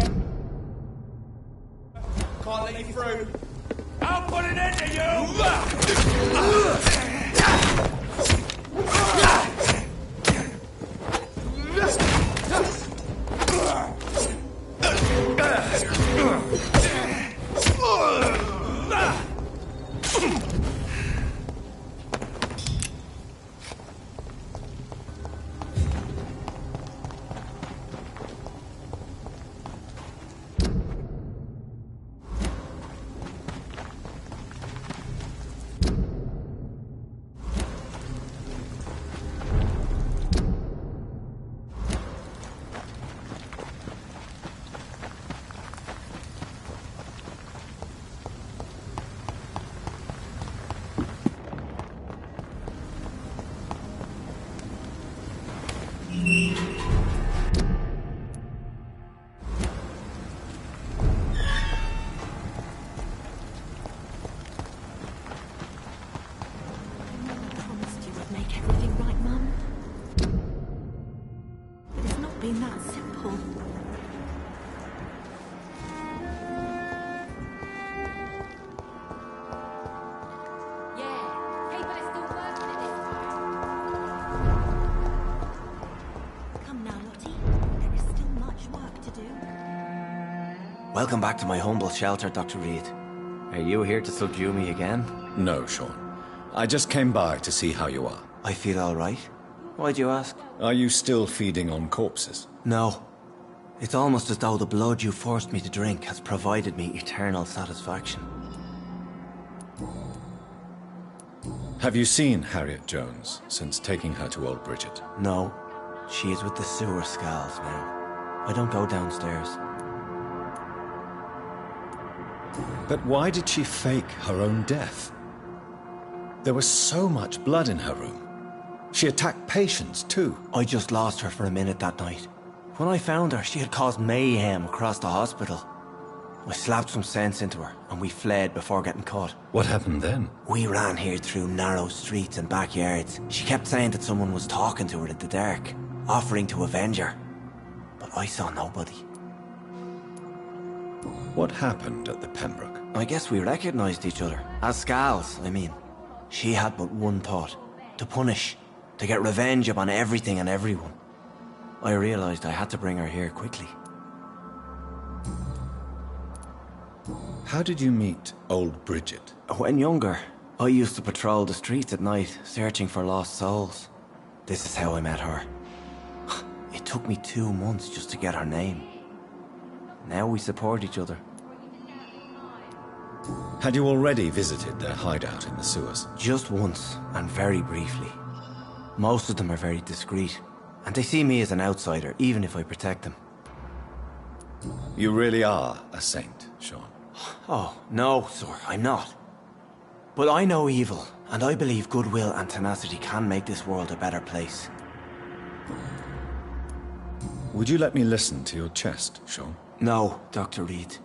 Speaker 13: Can't let you through. I'll put an end to you!
Speaker 14: Welcome back to my humble shelter, Dr. Reed. Are you here to subdue me again?
Speaker 1: No, Sean. I just came by to see how you are.
Speaker 14: I feel all right. Why'd you ask?
Speaker 1: Are you still feeding on corpses?
Speaker 14: No. It's almost as though the blood you forced me to drink has provided me eternal satisfaction.
Speaker 1: Have you seen Harriet Jones since taking her to Old Bridget?
Speaker 14: No. She is with the sewer skulls now. I don't go downstairs.
Speaker 1: But why did she fake her own death? There was so much blood in her room. She attacked patients, too.
Speaker 14: I just lost her for a minute that night. When I found her, she had caused mayhem across the hospital. I slapped some sense into her, and we fled before getting caught.
Speaker 1: What happened then?
Speaker 14: We ran here through narrow streets and backyards. She kept saying that someone was talking to her in the dark, offering to avenge her. But I saw nobody.
Speaker 1: What happened at the Pembroke?
Speaker 14: I guess we recognized each other. As Scals, I mean. She had but one thought. To punish. To get revenge upon everything and everyone. I realized I had to bring her here quickly.
Speaker 1: How did you meet Old Bridget?
Speaker 14: When younger, I used to patrol the streets at night, searching for lost souls. This is how I met her. It took me 2 months just to get her name. Now we support each other.
Speaker 1: Had you already visited their hideout in the sewers?
Speaker 14: Just once, and very briefly. Most of them are very discreet, and they see me as an outsider, even if I protect them.
Speaker 1: You really are a saint, Sean.
Speaker 14: Oh, no, sir, I'm not. But I know evil, and I believe goodwill and tenacity can make this world a better place.
Speaker 1: Would you let me listen to your chest, Sean?
Speaker 14: No, Dr. Reed.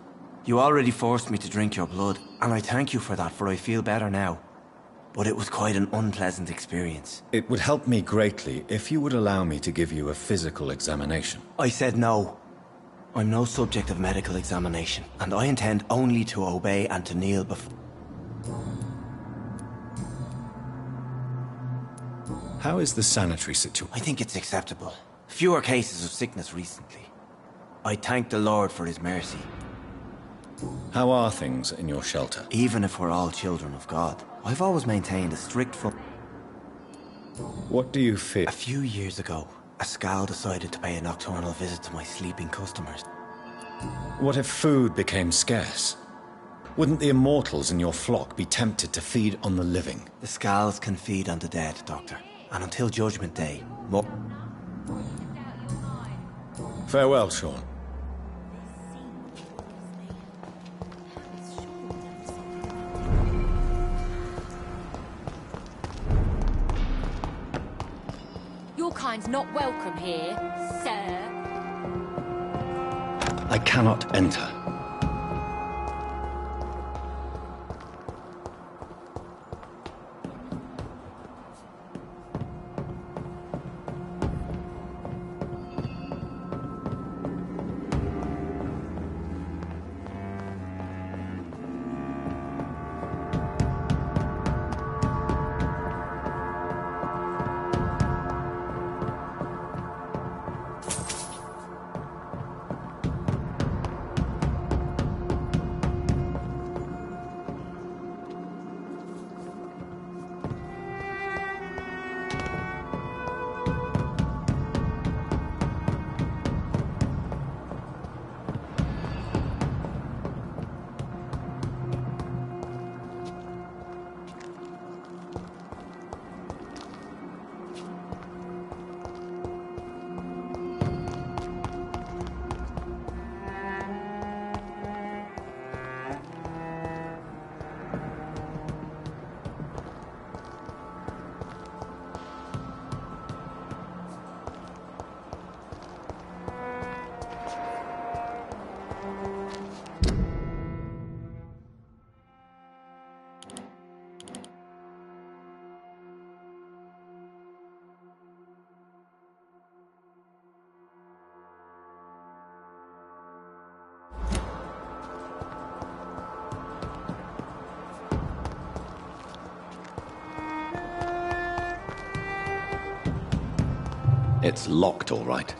Speaker 14: You already forced me to drink your blood, and I thank you for that, for I feel better now. But it was quite an unpleasant experience.
Speaker 1: It would help me greatly if you would allow me to give you a physical examination.
Speaker 14: I said no. I'm no subject of medical examination, and I intend only to obey and to kneel before...
Speaker 1: How is the sanitary situation?
Speaker 14: I think it's acceptable. Fewer cases of sickness recently. I thank the Lord for his mercy.
Speaker 1: How are things in your shelter?
Speaker 14: Even if we're all children of God, I've always maintained a strict
Speaker 1: What do you fear?
Speaker 14: A few years ago, a Skal decided to pay a nocturnal visit to my sleeping customers.
Speaker 1: What if food became scarce? Wouldn't the immortals in your flock be tempted to feed on the living?
Speaker 14: The Skals can feed on the dead, Doctor. And until Judgment Day, more...
Speaker 1: Farewell, Sean.
Speaker 15: Your kind's not welcome here, sir.
Speaker 1: I cannot enter.
Speaker 5: It's locked, all right.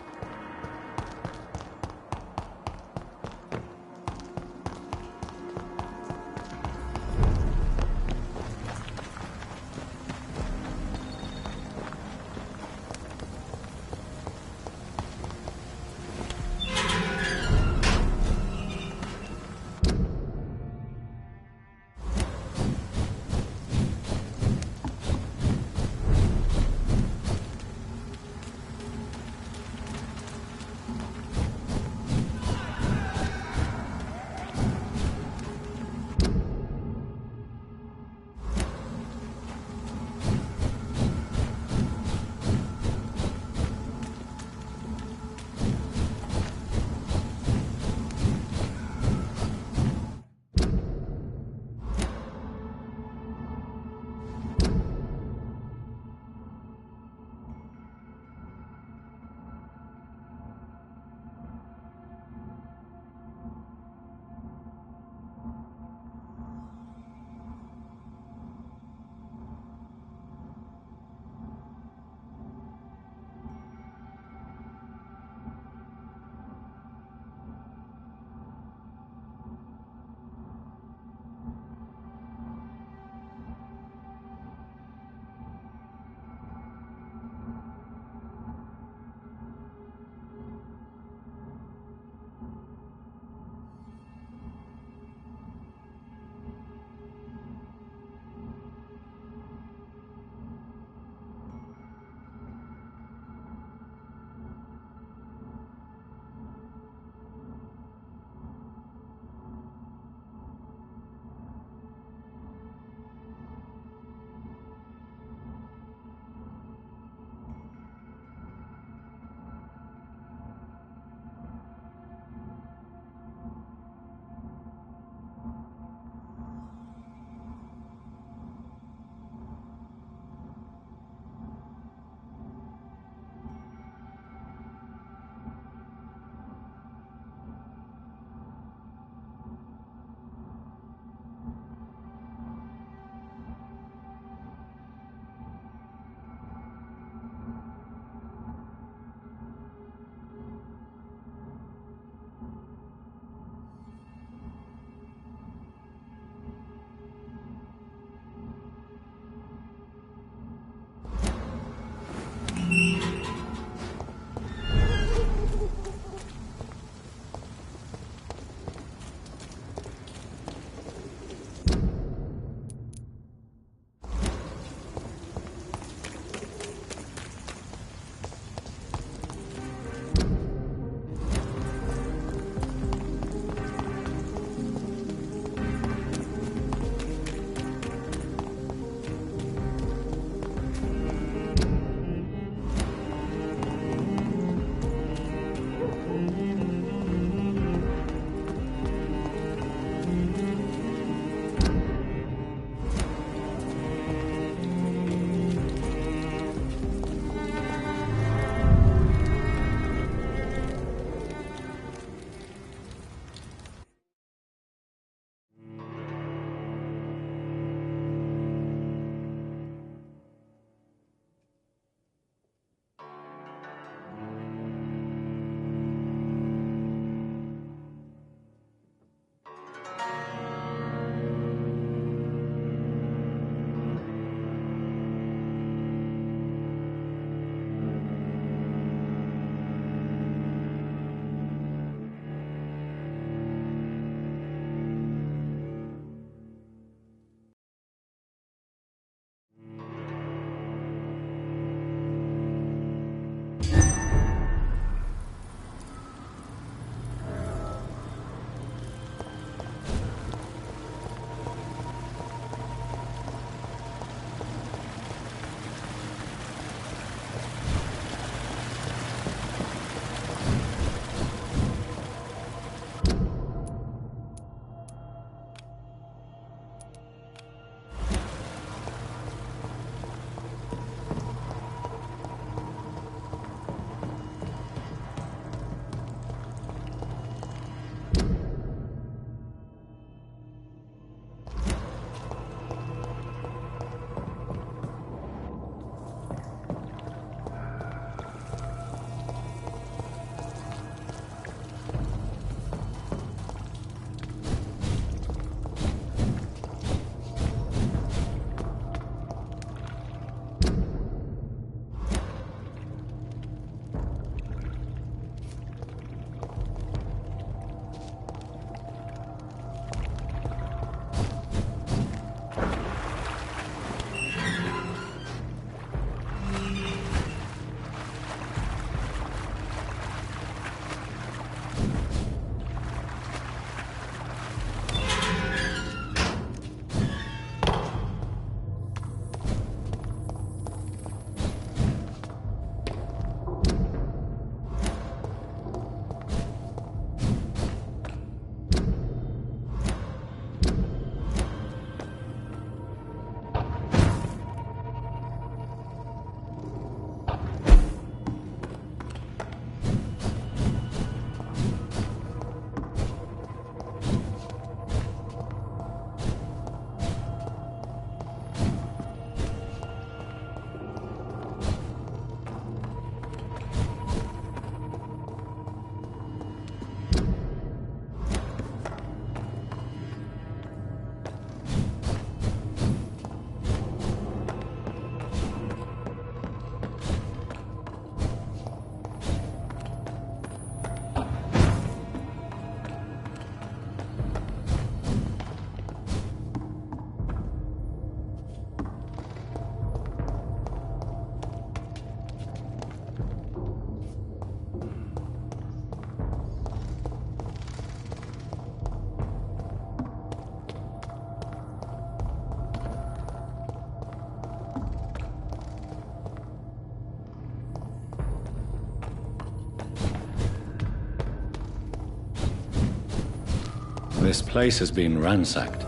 Speaker 5: This place has been ransacked.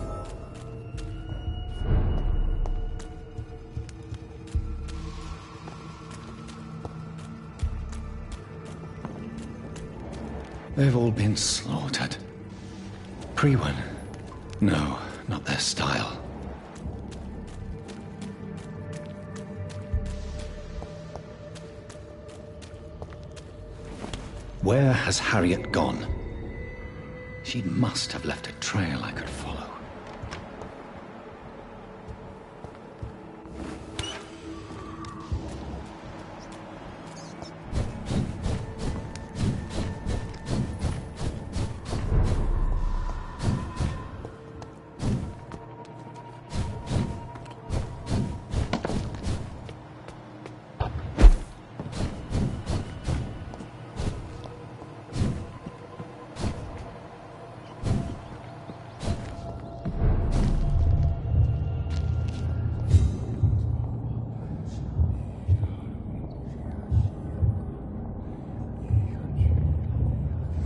Speaker 5: They've all been slaughtered. Priwen? No, not their style. Where has Harriet gone? She must have left a trail I could follow.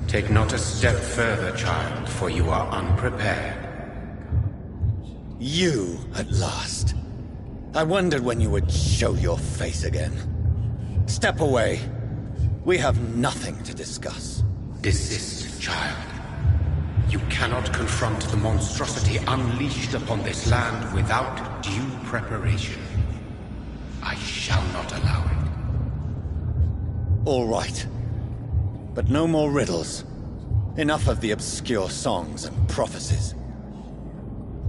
Speaker 16: Take not a step further, child, for you are unprepared.
Speaker 1: You, at last. I wondered when you would show your face again. Step away. We have nothing to discuss.
Speaker 16: Desist, child. You cannot confront the monstrosity unleashed upon this land without due preparation. I shall not allow it.
Speaker 1: All right. But no more riddles. Enough of the obscure songs and prophecies.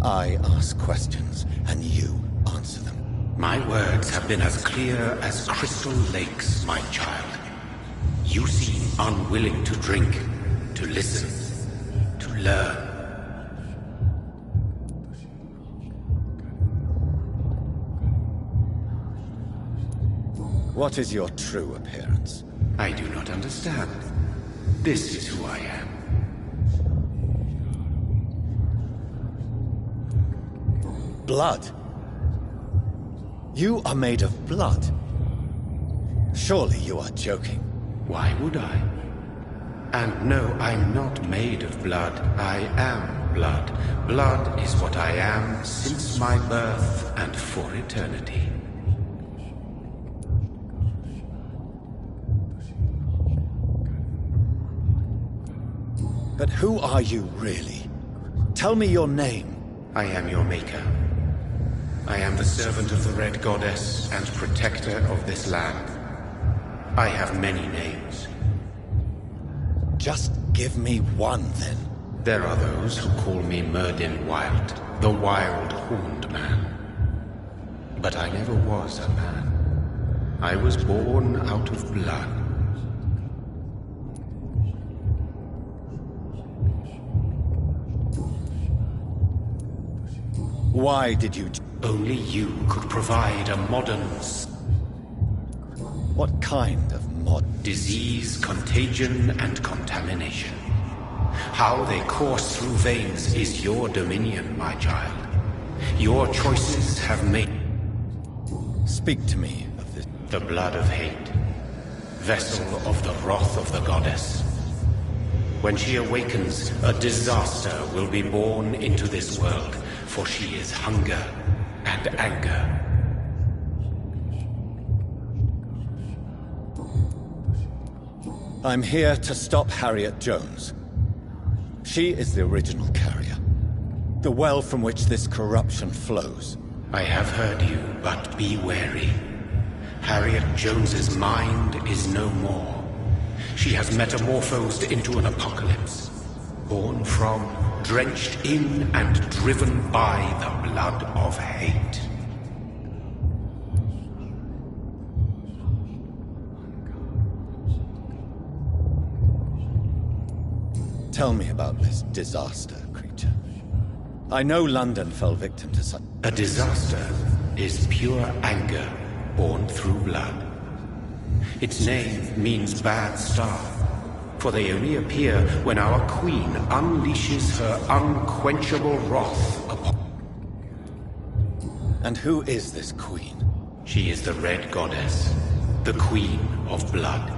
Speaker 1: I ask questions, and you answer them.
Speaker 16: My words have been as clear as crystal lakes, my child. You seem unwilling to drink, to listen, to learn.
Speaker 1: What is your true appearance?
Speaker 16: I do not understand. This is who I am.
Speaker 1: Blood? You are made of blood. Surely you are joking.
Speaker 16: Why would I? And no, I'm not made of blood. I am blood. Blood is what I am since my birth and for eternity.
Speaker 1: But who are you really? Tell me your name.
Speaker 16: I am your maker. I am the servant of the Red Goddess and protector of this land. I have many names.
Speaker 1: Just give me one, then.
Speaker 16: There are those who call me Myrddin Wild, the Wild Horned Man. But I never was a man. I was born out of blood.
Speaker 1: Why did you...
Speaker 16: Only you could provide a modern...
Speaker 1: What kind of mod?
Speaker 16: Disease, contagion, and contamination. How they course through veins is your dominion, my child. Your choices have made...
Speaker 1: Speak to me of this...
Speaker 16: The blood of hate. Vessel of the wrath of the goddess. When she awakens, a disaster will be born into this world, for she is hunger and anger.
Speaker 1: I'm here to stop Harriet Jones. She is the original carrier. The well from which this corruption flows.
Speaker 16: I have heard you, but be wary. Harriet Jones's mind is no more. She has metamorphosed into an apocalypse. Born from, drenched in, and driven by the blood of hate.
Speaker 1: Tell me about this disaster, creature. I know London fell victim to such...
Speaker 16: A disaster is pure anger, born through blood. Its name means bad star, for they only appear when our queen unleashes her unquenchable wrath upon...
Speaker 1: And who is this queen?
Speaker 16: She is the Red Goddess, the Queen of Blood.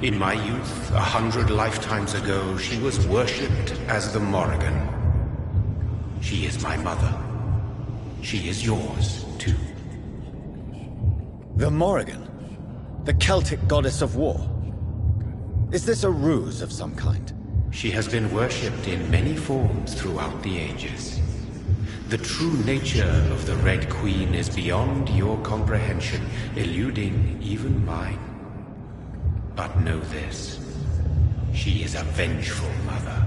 Speaker 16: In my youth, 100 lifetimes ago, she was worshipped as the Morrigan. She is my mother. She is yours, too.
Speaker 1: The Morrigan? The Celtic goddess of war? Is this a ruse of some kind?
Speaker 16: She has been worshipped in many forms throughout the ages. The true nature of the Red Queen is beyond your comprehension, eluding even mine. But know this, she is a vengeful mother.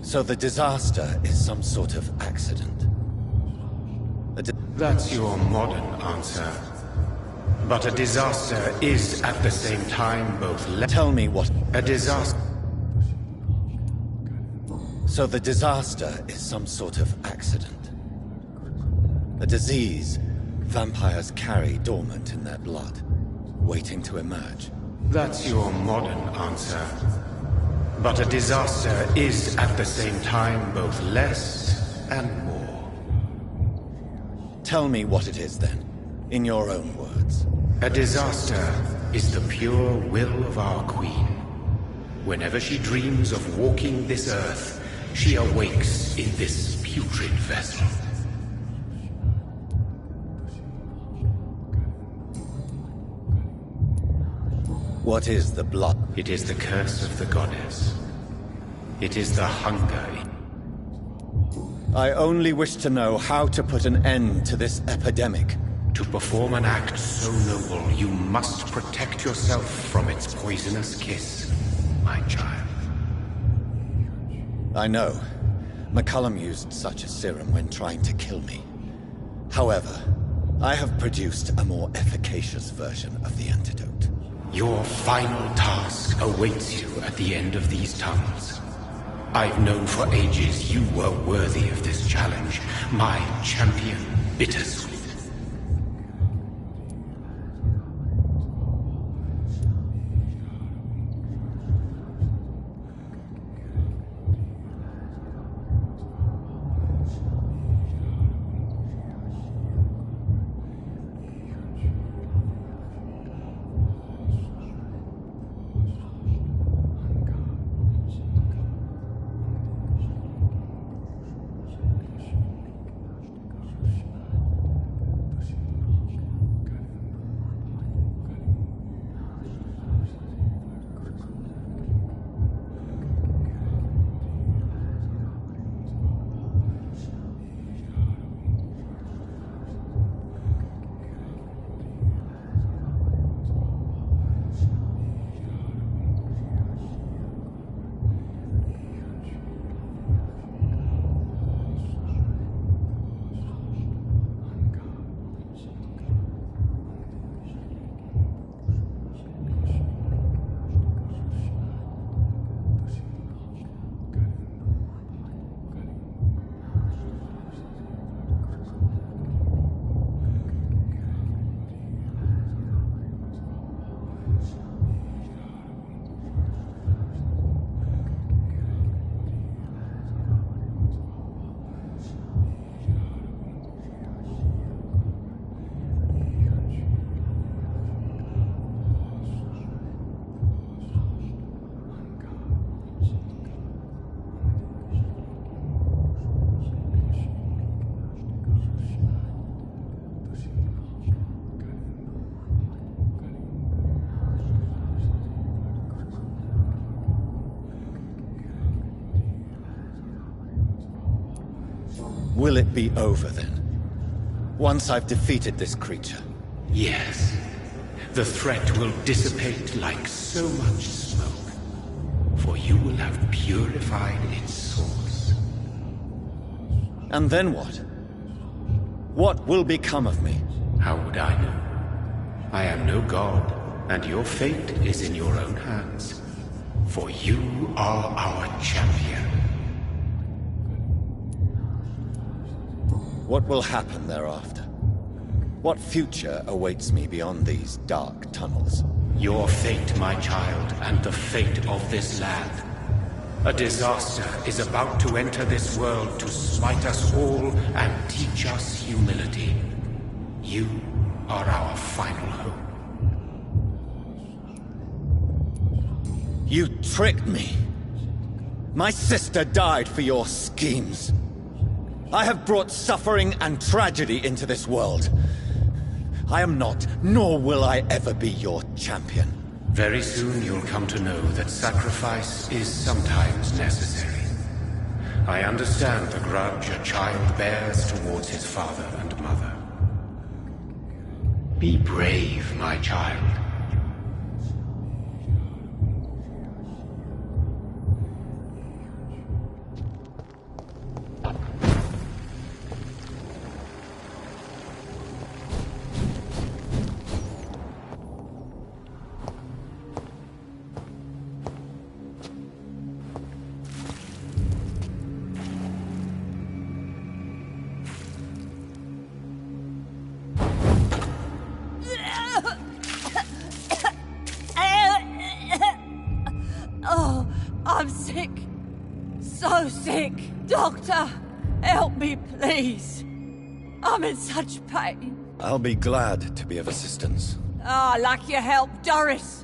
Speaker 1: So the disaster is some sort of accident?
Speaker 16: That's your modern answer. But a disaster is at the same time both...
Speaker 1: Tell me what...
Speaker 16: A disaster...
Speaker 1: So the disaster is some sort of accident? A disease vampires carry dormant in their blood, waiting to emerge?
Speaker 16: That's your modern answer. But a disaster is at the same time both less and more.
Speaker 1: Tell me what it is then, in your own words.
Speaker 16: A disaster is the pure will of our queen. Whenever she dreams of walking this earth, she awakes in this putrid vessel.
Speaker 1: What is the blood?
Speaker 16: It is the curse of the goddess. It is the hunger.
Speaker 1: I only wish to know how to put an end to this epidemic.
Speaker 16: To perform an act so noble, you must protect yourself from its poisonous kiss, my child.
Speaker 1: I know. McCullum used such a serum when trying to kill me. However, I have produced a more efficacious version of the antidote.
Speaker 16: Your final task awaits you at the end of these tunnels. I've known for ages you were worthy of this challenge, my champion, Bittersweet.
Speaker 1: Will it be over then? Once I've defeated this creature?
Speaker 16: Yes. The threat will dissipate like so much smoke. For you will have purified its source.
Speaker 1: And then what? What will become of me?
Speaker 16: How would I know? I am no god, and your fate is in your own hands. For you are our champion.
Speaker 1: What will happen thereafter? What future awaits me beyond these dark tunnels?
Speaker 16: Your fate, my child, and the fate of this land. A disaster is about to enter this world to smite us all and teach us humility. You are our final hope.
Speaker 1: You tricked me. My sister died for your schemes. I have brought suffering and tragedy into this world. I am not, nor will I ever be your champion.
Speaker 16: Very soon you'll come to know that sacrifice is sometimes necessary. I understand the grudge a child bears towards his father and mother. Be brave, my child.
Speaker 4: Oh, I'm sick. So sick. Doctor, help me, please. I'm in such pain.
Speaker 1: I'll be glad to be of assistance.
Speaker 4: Ah, like your help, Doris.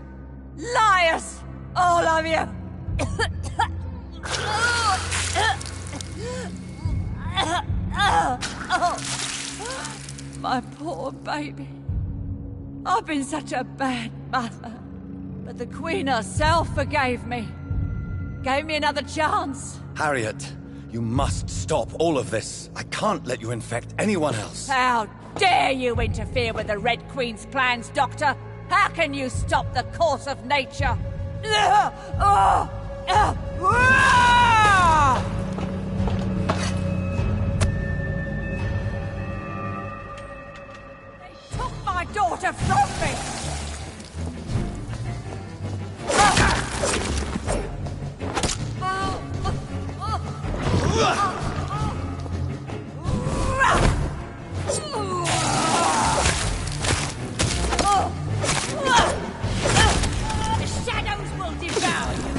Speaker 4: Liars! All of you! My poor baby. I've been such a bad mother. But the Queen herself forgave me. Gave me another chance.
Speaker 1: Harriet, you must stop all of this. I can't let you infect anyone else.
Speaker 4: How dare you interfere with the Red Queen's plans, Doctor? How can you stop the course of nature? They took my daughter from me! The shadows will devour you.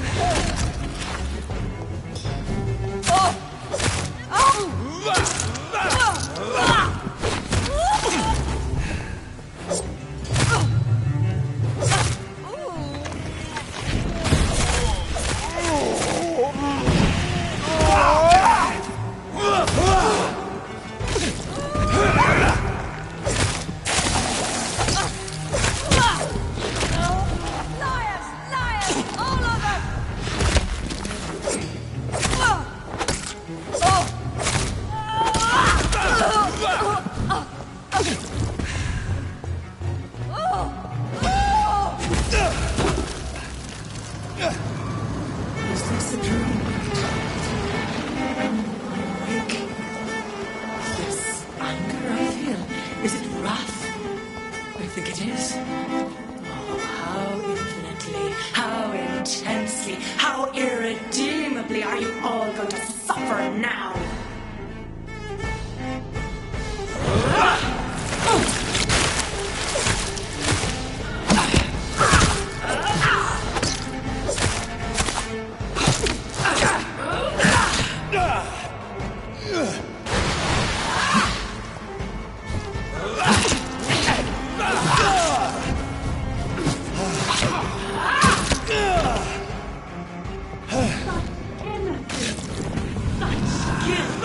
Speaker 9: Is this a dream? Awake? This anger I feel, is it wrath? I think it is. Oh, how infinitely, how intensely, how irredeemably are you all going to suffer now? Give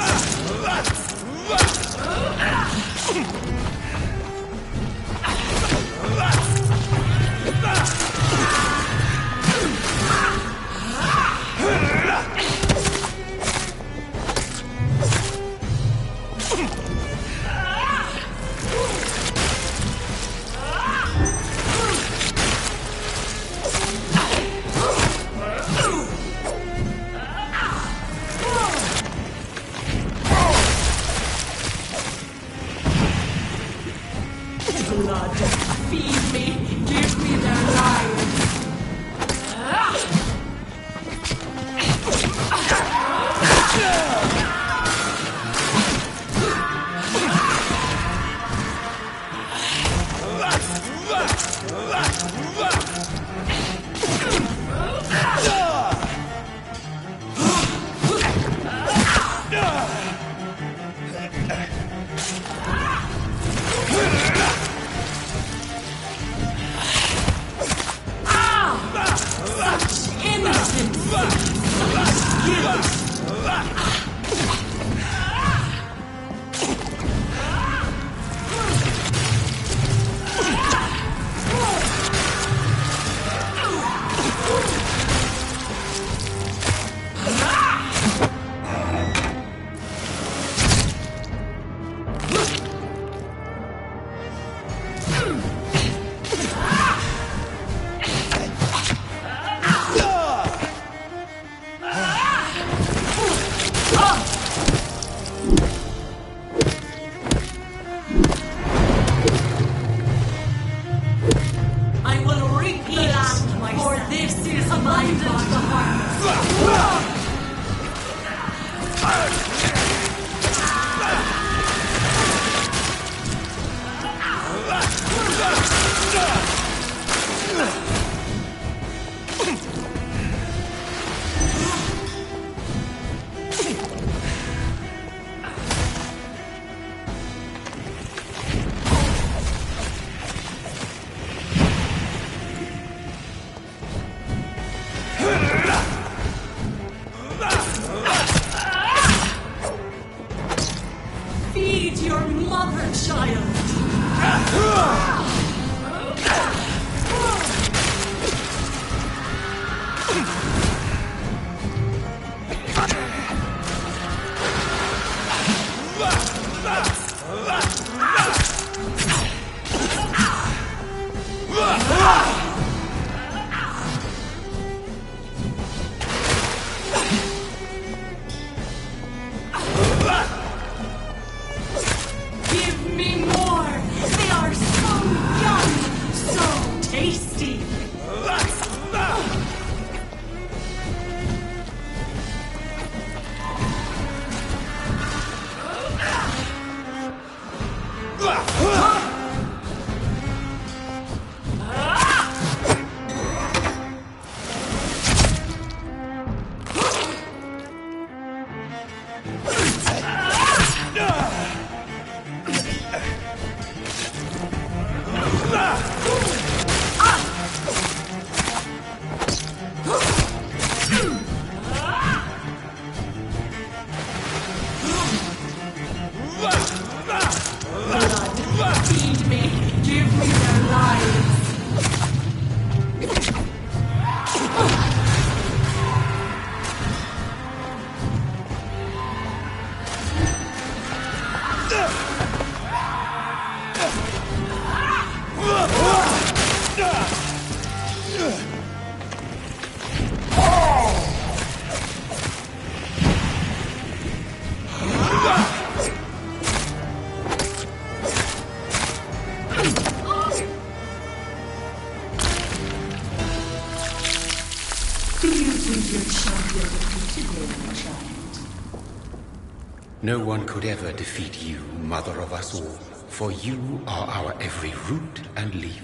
Speaker 16: No one could ever defeat you, mother of us all, for you are our every root and leaf.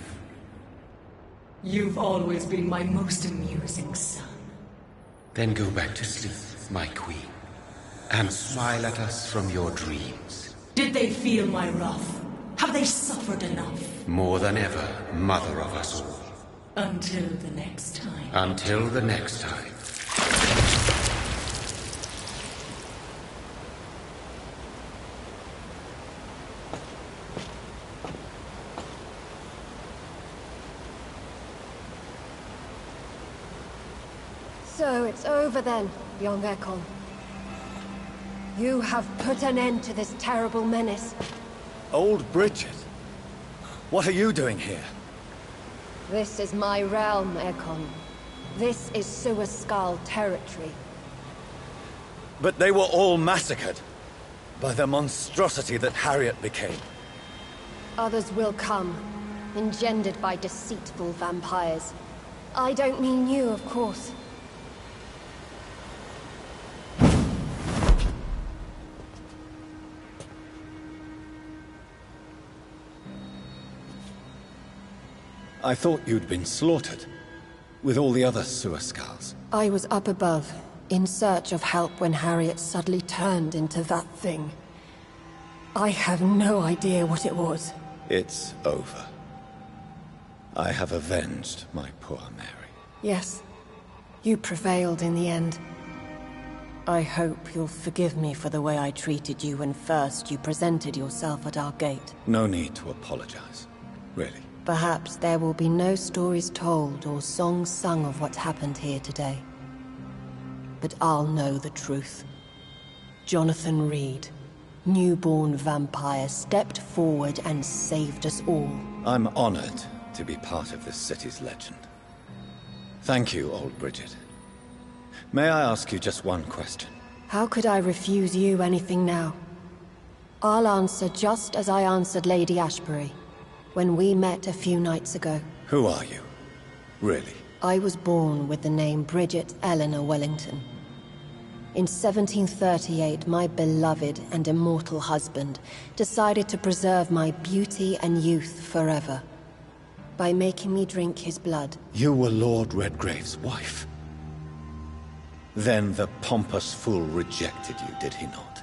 Speaker 9: You've always been my most amusing son.
Speaker 16: Then go back to sleep, my queen, and smile at us from your dreams.
Speaker 9: Did they feel my wrath? Have they suffered enough?
Speaker 16: More than ever, mother of us all.
Speaker 9: Until the next time.
Speaker 16: Until the next time.
Speaker 10: So it's over then, young Ekon. You have put an end to this terrible menace.
Speaker 1: Old Bridget? What are you doing here?
Speaker 10: This is my realm, Ekon. This is Suaskal territory.
Speaker 1: But they were all massacred by the monstrosity that Harriet became.
Speaker 10: Others will come, engendered by deceitful vampires. I don't mean you, of course.
Speaker 1: I thought you'd been slaughtered, with all the other Suaskals.
Speaker 10: I was up above, in search of help when Harriet suddenly turned into that thing. I have no idea what it was.
Speaker 1: It's over. I have avenged my poor Mary.
Speaker 10: Yes, you prevailed in the end.
Speaker 9: I hope you'll forgive me for the way I treated you when first you presented yourself at our gate.
Speaker 1: No need to apologize. Really.
Speaker 9: Perhaps there will be no stories told or songs sung of what happened here today. But I'll know the truth. Jonathan Reed, newborn vampire, stepped forward and saved us all.
Speaker 1: I'm honored to be part of this city's legend. Thank you, old Bridget. May I ask you just one question?
Speaker 9: How could I refuse you anything now? I'll answer just as I answered Lady Ashbury when we met a few nights ago.
Speaker 1: Who are you? Really?
Speaker 9: I was born with the name Bridget Eleanor Wellington. In 1738, my beloved and immortal husband decided to preserve my beauty and youth forever by making me drink his blood.
Speaker 1: You were Lord Redgrave's wife. Then the pompous fool rejected you, did he not?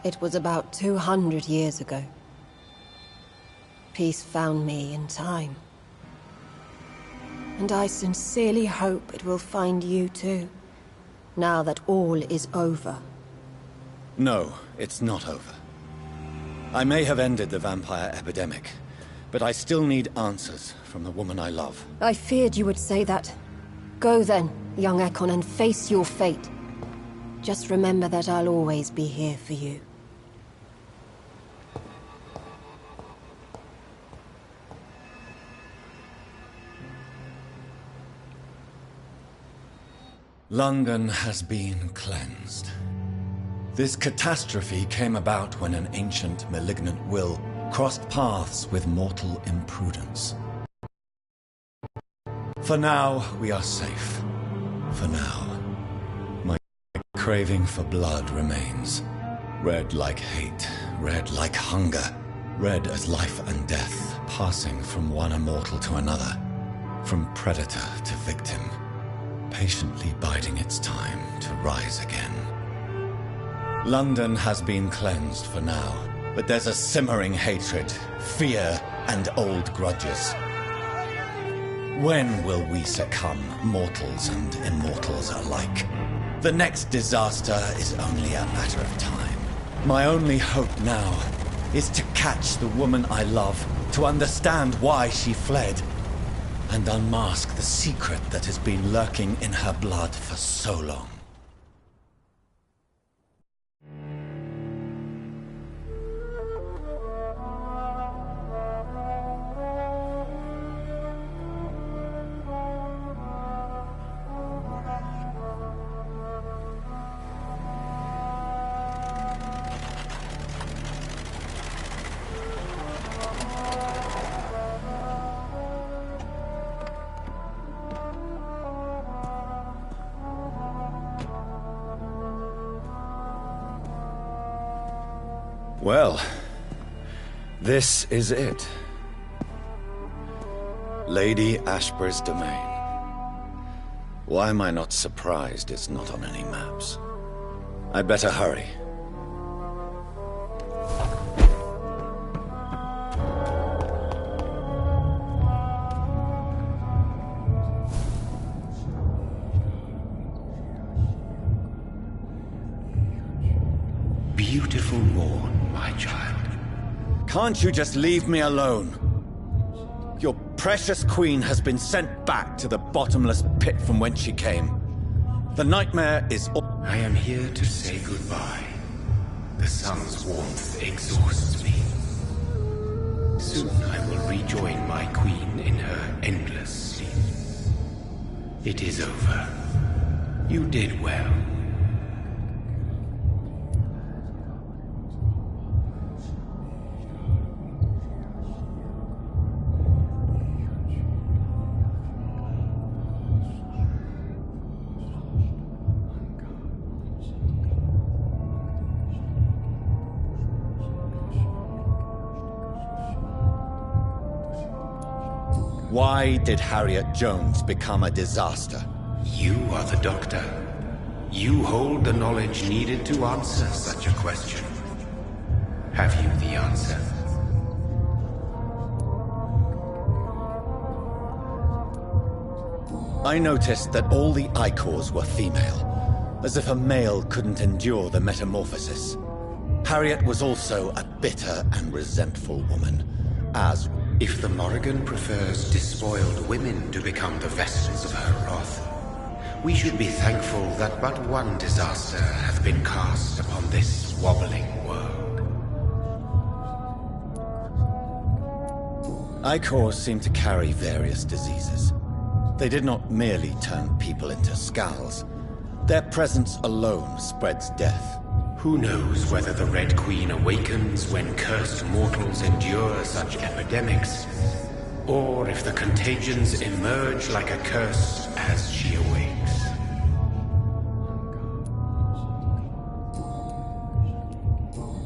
Speaker 9: It was about 200 years ago. Peace found me in time. And I sincerely hope it will find you too, now that all is over.
Speaker 1: No, it's not over. I may have ended the vampire epidemic, but I still need answers from the woman I love.
Speaker 9: I feared you would say that. Go then, young Ekon, and face your fate. Just remember that I'll always be here for you.
Speaker 1: London has been cleansed. This catastrophe came about when an ancient, malignant will crossed paths with mortal imprudence. For now, we are safe. For now. My craving for blood remains. Red like hate, red like hunger, red as life and death, passing from one immortal to another, from predator to victim, patiently biding its time to rise again. London has been cleansed for now, but there's a simmering hatred, fear, and old grudges. When will we succumb, mortals and immortals alike? The next disaster is only a matter of time. My only hope now is to catch the woman I love, to understand why she fled, and unmask the secret that has been lurking in her blood for so long. Well, this is it. Lady Ashbury's domain. Why am I not surprised it's not on any maps? I'd better hurry.
Speaker 16: Beautiful morn, my child.
Speaker 1: Can't you just leave me alone? Your precious queen has been sent back to the bottomless pit from whence she came. The nightmare is all—
Speaker 16: I am here to say goodbye. The sun's warmth exhausts me. Soon I will rejoin my queen in her endless sleep. It is over. You did well.
Speaker 1: Why did Harriet Jones become a disaster?
Speaker 16: You are the doctor. You hold the knowledge needed to answer such a question. Have you the answer?
Speaker 1: I noticed that all the Icors were female. as if a male couldn't endure the metamorphosis. Harriet was also a bitter and resentful woman, as...
Speaker 16: If the Morrigan prefers despoiled women to become the vessels of her wrath, we should be thankful that but one disaster hath been cast upon this wobbling world.
Speaker 1: Icors seem to carry various diseases. They did not merely turn people into skulls. Their presence alone spreads death.
Speaker 16: Who knows whether the Red Queen awakens when cursed mortals endure such epidemics, or if the contagions emerge like a curse as she awakes.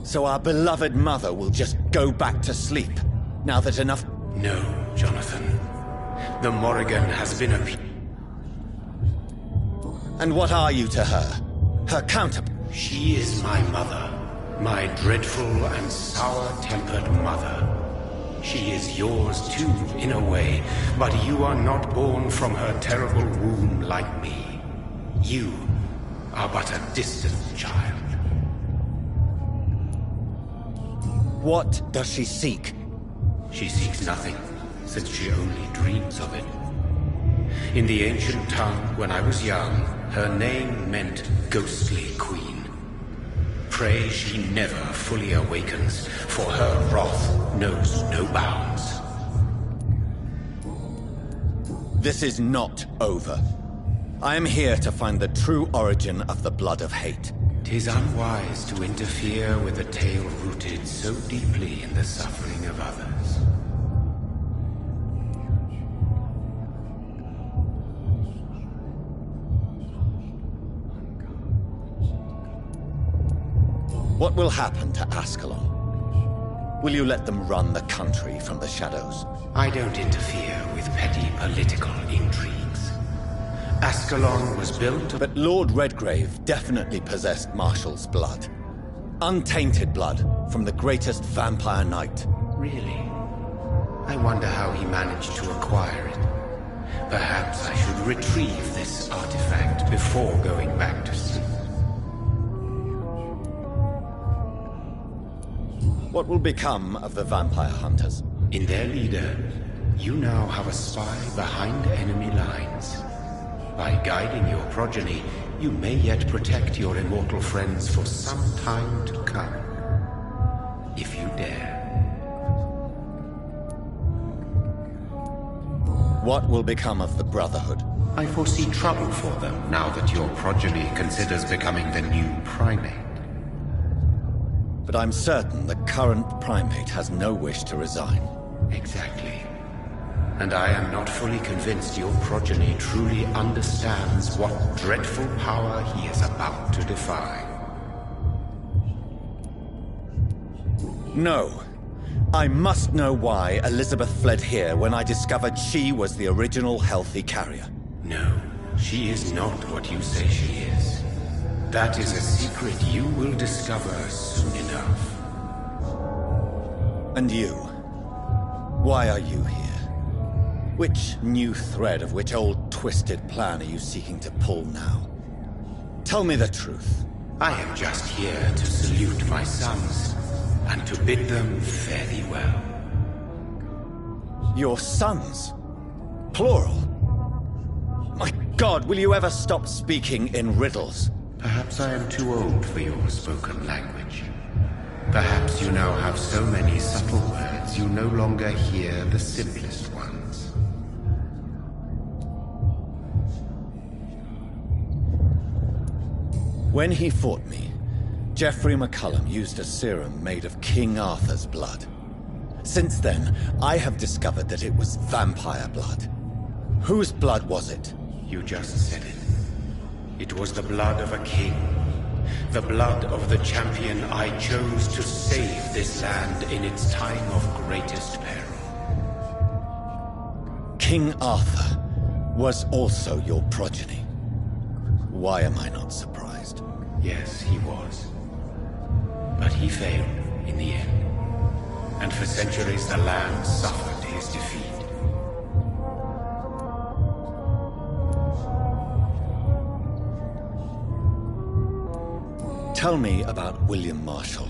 Speaker 1: So our beloved mother will just go back to sleep, now that enough...
Speaker 16: No, Jonathan. The Morrigan has been a...
Speaker 1: And what are you to her? Her counterpart?
Speaker 16: She is my mother. My dreadful and sour-tempered mother. She is yours too, in a way, but you are not born from her terrible womb like me. You are but a distant child.
Speaker 1: What does she seek?
Speaker 16: She seeks nothing, since she only dreams of it. In the ancient tongue, when I was young, her name meant Ghostly Queen. Pray she never fully awakens, for her wrath knows no bounds.
Speaker 1: This is not over. I am here to find the true origin of the blood of hate.
Speaker 16: 'Tis unwise to interfere with a tale rooted so deeply in the suffering of others.
Speaker 1: What will happen to Ascalon? Will you let them run the country from the shadows?
Speaker 16: I don't interfere with petty political intrigues. Ascalon was built...
Speaker 1: But Lord Redgrave definitely possessed Marshall's blood. Untainted blood from the greatest vampire knight.
Speaker 16: Really? I wonder how he managed to acquire it. Perhaps I should retrieve this artifact before going back to sleep.
Speaker 1: What will become of the vampire hunters?
Speaker 16: In their leader, you now have a spy behind enemy lines. By guiding your progeny, you may yet protect your immortal friends for some time to come. If you dare.
Speaker 1: What will become of the Brotherhood?
Speaker 16: I foresee trouble for them now that your progeny considers becoming the new primate.
Speaker 1: But I'm certain the current primate has no wish to resign.
Speaker 16: Exactly. And I am not fully convinced your progeny truly understands what dreadful power he is about to defy.
Speaker 1: No. I must know why Elizabeth fled here when I discovered she was the original healthy carrier.
Speaker 16: No, she is not what you say she is. That is a secret you will discover soon enough.
Speaker 1: And you? Why are you here? Which new thread of which old twisted plan are you seeking to pull now? Tell me the truth.
Speaker 16: I am just here to salute my sons, and to bid them fare thee well.
Speaker 1: Your sons? Plural? My God, will you ever stop speaking in riddles?
Speaker 16: Perhaps I am too old for your spoken language. Perhaps you now have so many subtle words you no longer hear the simplest ones.
Speaker 1: When he fought me, Geoffrey McCullum used a serum made of King Arthur's blood. Since then, I have discovered that it was vampire blood. Whose blood was it?
Speaker 16: You just said it. It was the blood of a king. The blood of the champion I chose to save this land in its time of greatest peril.
Speaker 1: King Arthur was also your progeny. Why am I not surprised?
Speaker 16: Yes, he was. But he failed in the end. And for centuries the land suffered his defeat.
Speaker 1: Tell me about William Marshall.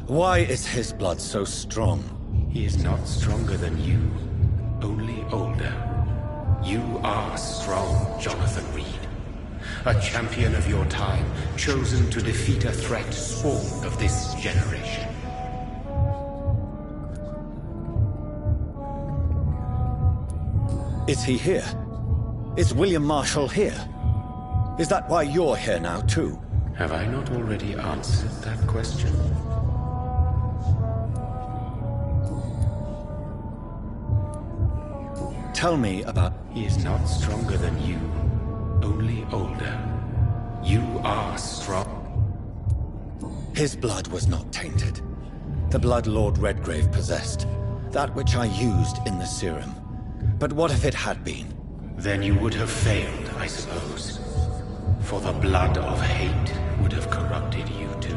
Speaker 1: Why is his blood so strong?
Speaker 16: He is not stronger than you, only older. You are strong, Jonathan Reed. A champion of your time, chosen to defeat a threat spawned of this generation.
Speaker 1: Is he here? Is William Marshall here? Is that why you're here now, too?
Speaker 16: Have I not already answered that question?
Speaker 1: Tell me about...
Speaker 16: He is not stronger than you, only older. You are strong.
Speaker 1: His blood was not tainted. The blood Lord Redgrave possessed. That which I used in the serum. But what if it had been?
Speaker 16: Then you would have failed, I suppose. For the blood of hate would have corrupted you too.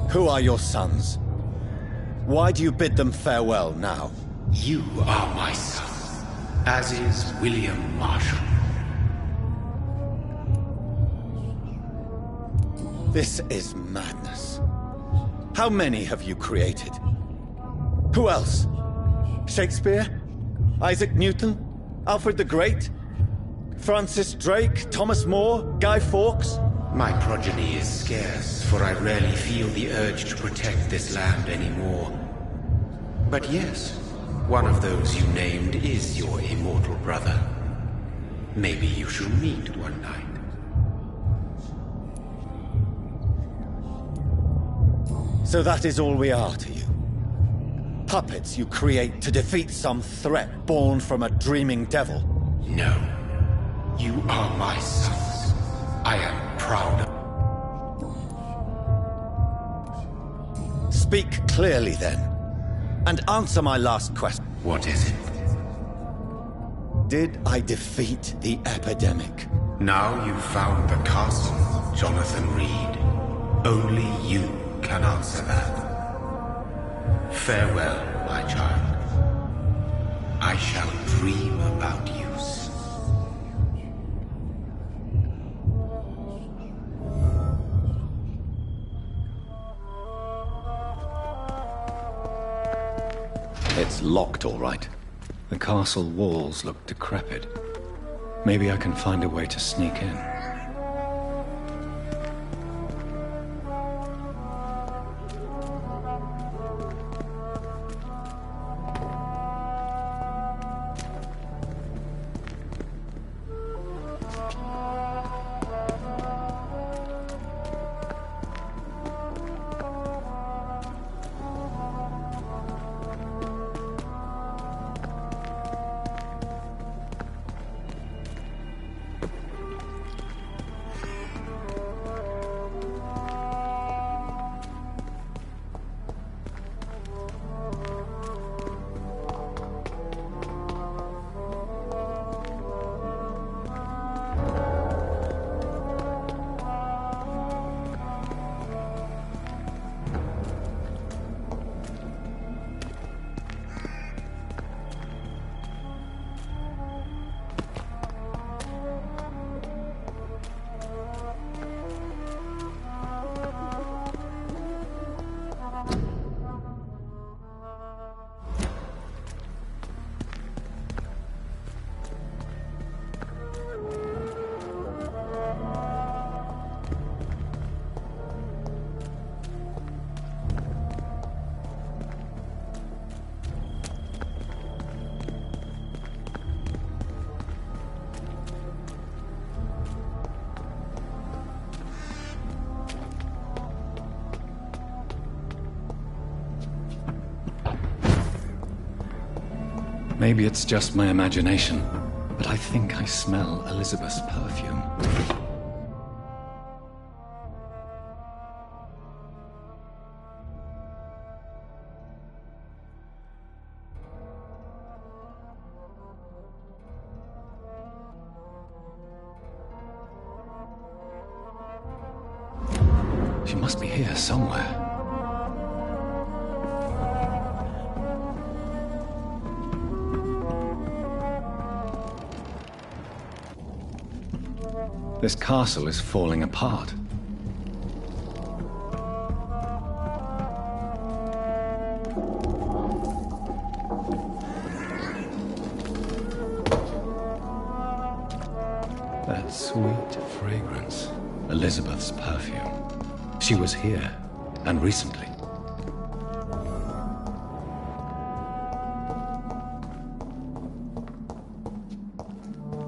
Speaker 1: Who are your sons? Why do you bid them farewell now?
Speaker 16: You are my son, as is William Marshall.
Speaker 1: This is madness. How many have you created? Who else? Shakespeare? Isaac Newton? Alfred the Great? Francis Drake? Thomas More? Guy Fawkes?
Speaker 16: My progeny is scarce, for I rarely feel the urge to protect this land anymore. But yes, one of those you named is your immortal brother. Maybe you shall meet one night.
Speaker 1: So that is all we are to you? Puppets you create to defeat some threat born from a dreaming devil?
Speaker 16: No. You are my sons. I am proud of...
Speaker 1: Speak clearly then, and answer my last question.
Speaker 16: What is it?
Speaker 1: Did I defeat the epidemic?
Speaker 16: Now you've found the castle, Jonathan Reed. Only you can answer that. Farewell, my child. I shall dream about you soon.
Speaker 5: It's locked, all right. The castle walls look decrepit. Maybe I can find a way to sneak in. Maybe it's just my imagination, but I think I smell Elizabeth's perfume. She must be here somewhere. This castle is falling apart. That sweet fragrance. Elizabeth's perfume. She was here, and recently.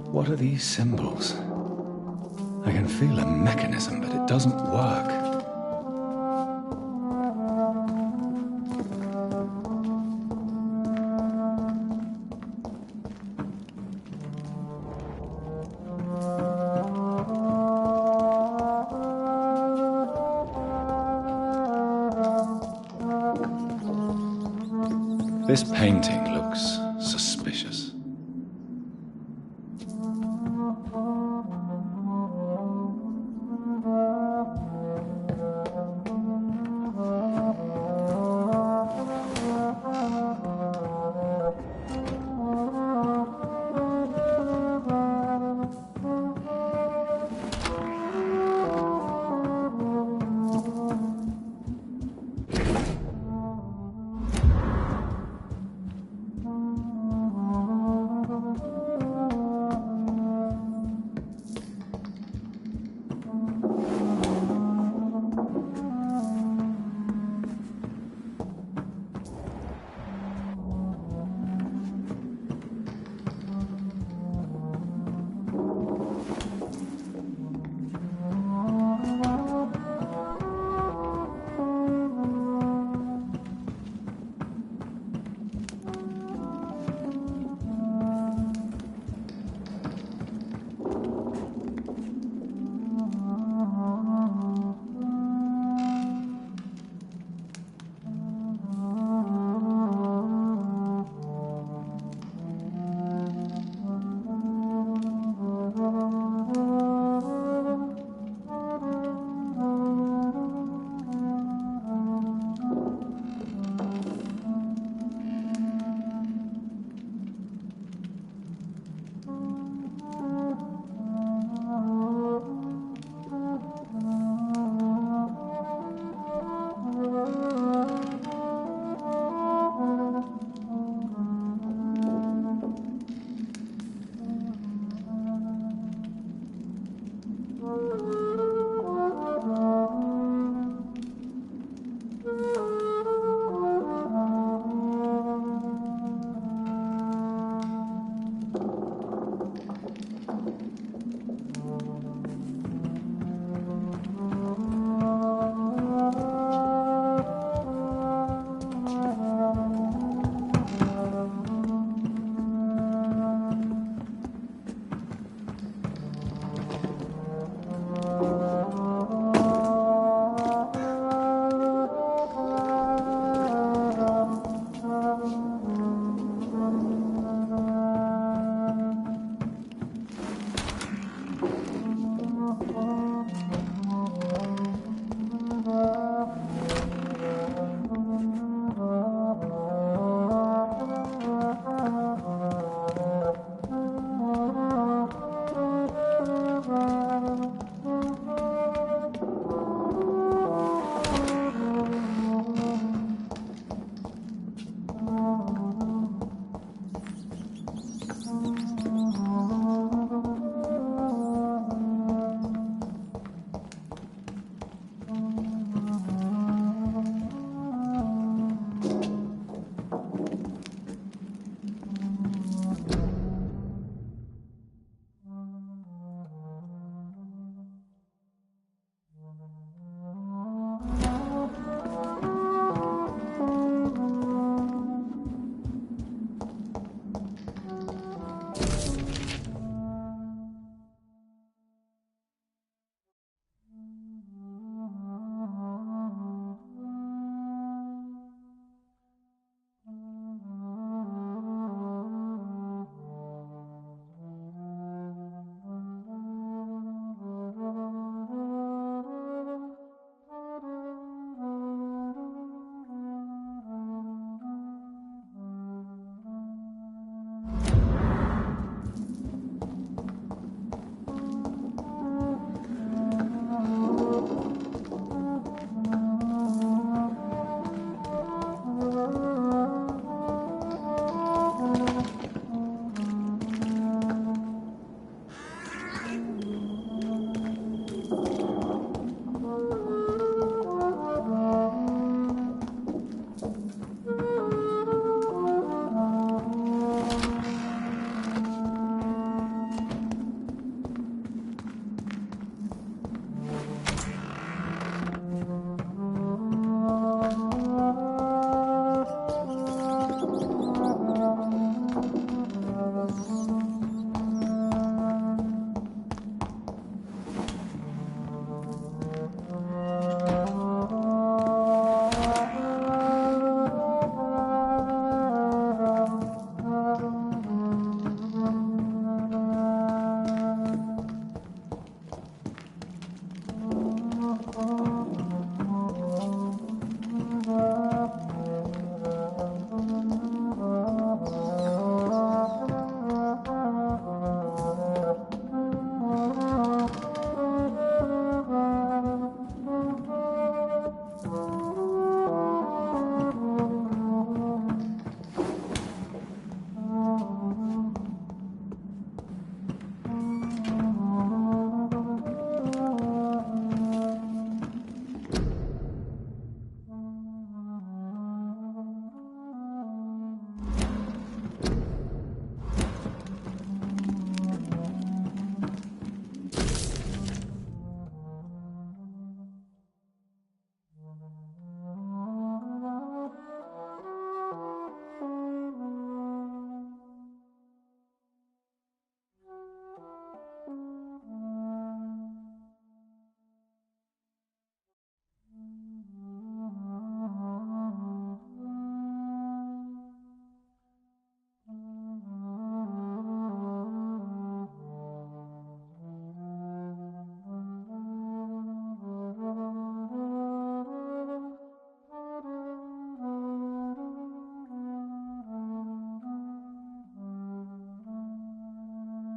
Speaker 5: What are these symbols? I can feel a mechanism, but it doesn't work. This painting looks suspicious.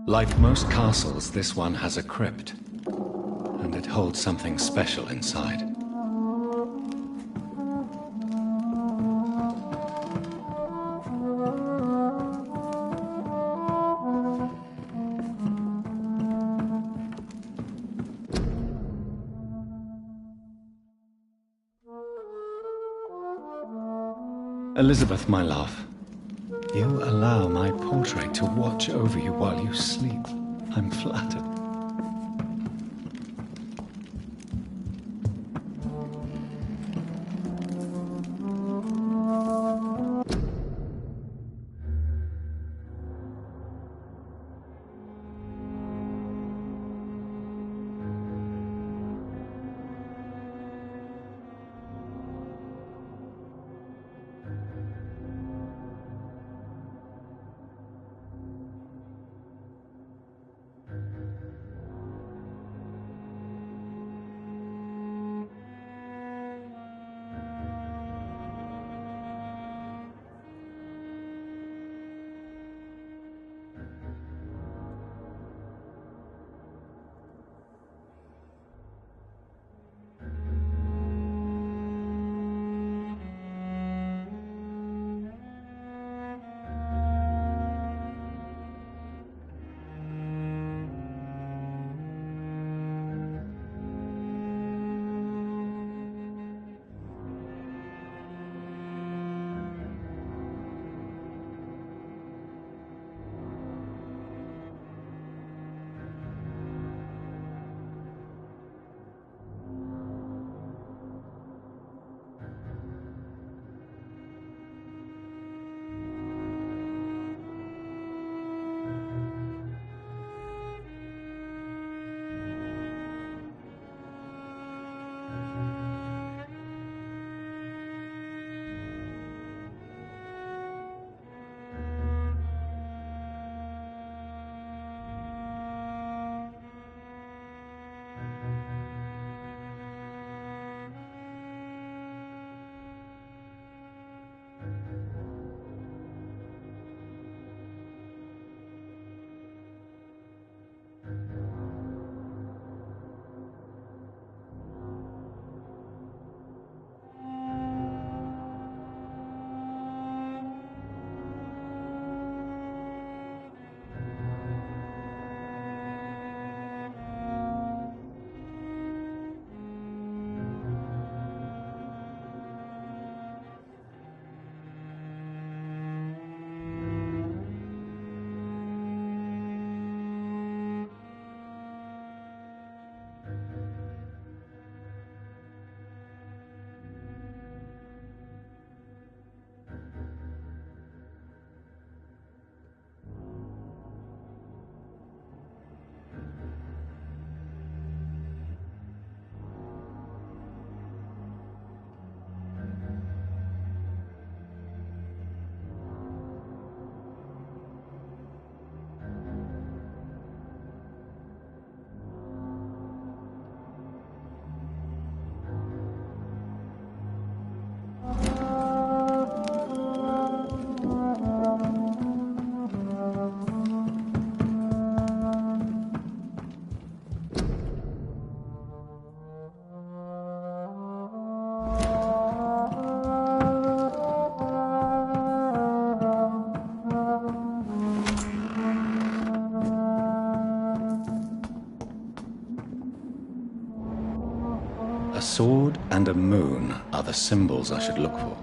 Speaker 5: Like most castles, this one has a crypt, and it holds something special inside. Elizabeth, my love, you allow my portrait to watch over you while you sleep. I'm flattered. A sword and a moon are the symbols I should look for.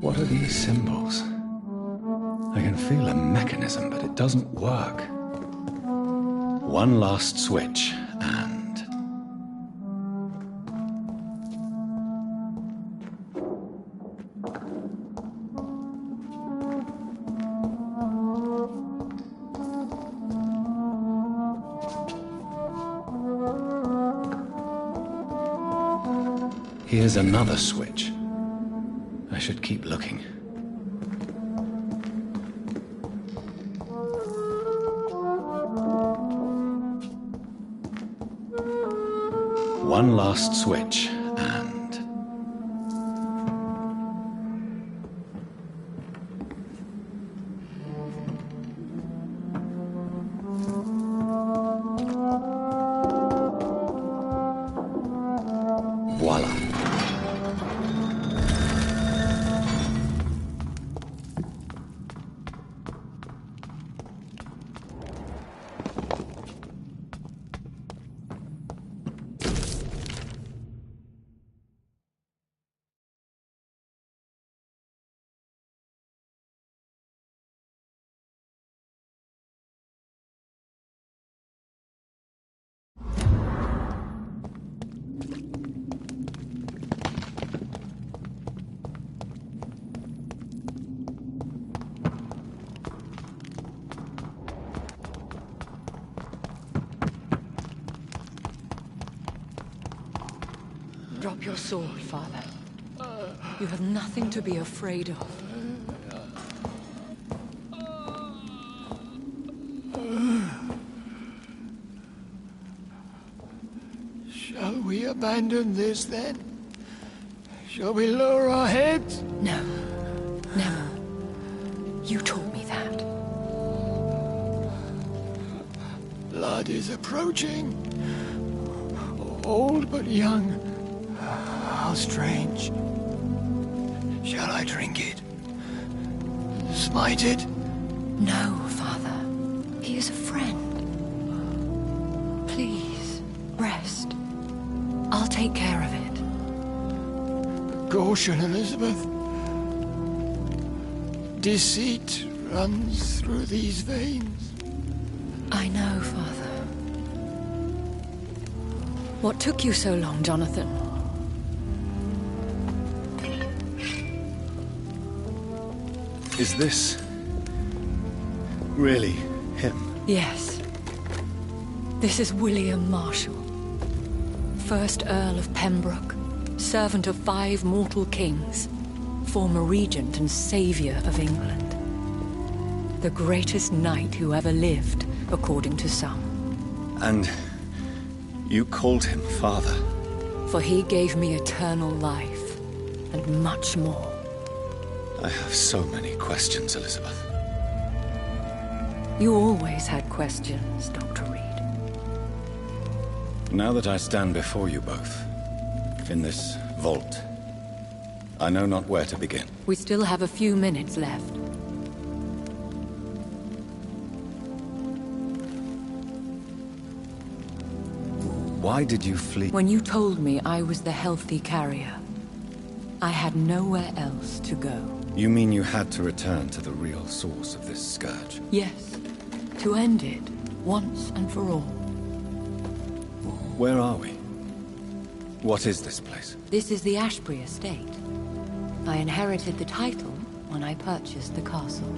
Speaker 5: What are these symbols? I can feel a mechanism, but it doesn't work. One last switch, and... Here's another switch. I should keep looking. One last switch, and... voila.
Speaker 9: Drop your sword, Father. You have nothing to be afraid of.
Speaker 8: Shall we abandon this then? Shall we lower our heads?
Speaker 9: No. Never. You taught me that.
Speaker 8: Blood is approaching. Old but young. How strange. Shall I drink it? Smite it?
Speaker 9: No, Father. He is a friend. Please, rest. I'll take care of it.
Speaker 8: Caution, Elizabeth. Deceit runs through these veins.
Speaker 9: I know, Father. What took you so long, Jonathan?
Speaker 5: Is this... really him?
Speaker 9: Yes. This is William Marshall, 1st Earl of Pembroke, servant of 5 mortal kings, former regent and saviour of England. The greatest knight who ever lived, according to some.
Speaker 5: And you called him father?
Speaker 9: For he gave me eternal life, and much more.
Speaker 5: I have so many questions, Elizabeth.
Speaker 9: You always had questions, Dr. Reed.
Speaker 5: Now that I stand before you both, in this vault, I know not where to begin.
Speaker 9: We still have a few minutes left.
Speaker 5: Why did you flee?
Speaker 9: When you told me I was the healthy carrier, I had nowhere else to go.
Speaker 5: You mean you had to return to the real source of this scourge?
Speaker 9: Yes, to end it, once and for all.
Speaker 5: Where are we? What is this place?
Speaker 9: This is the Ashbury estate. I inherited the title when I purchased the castle.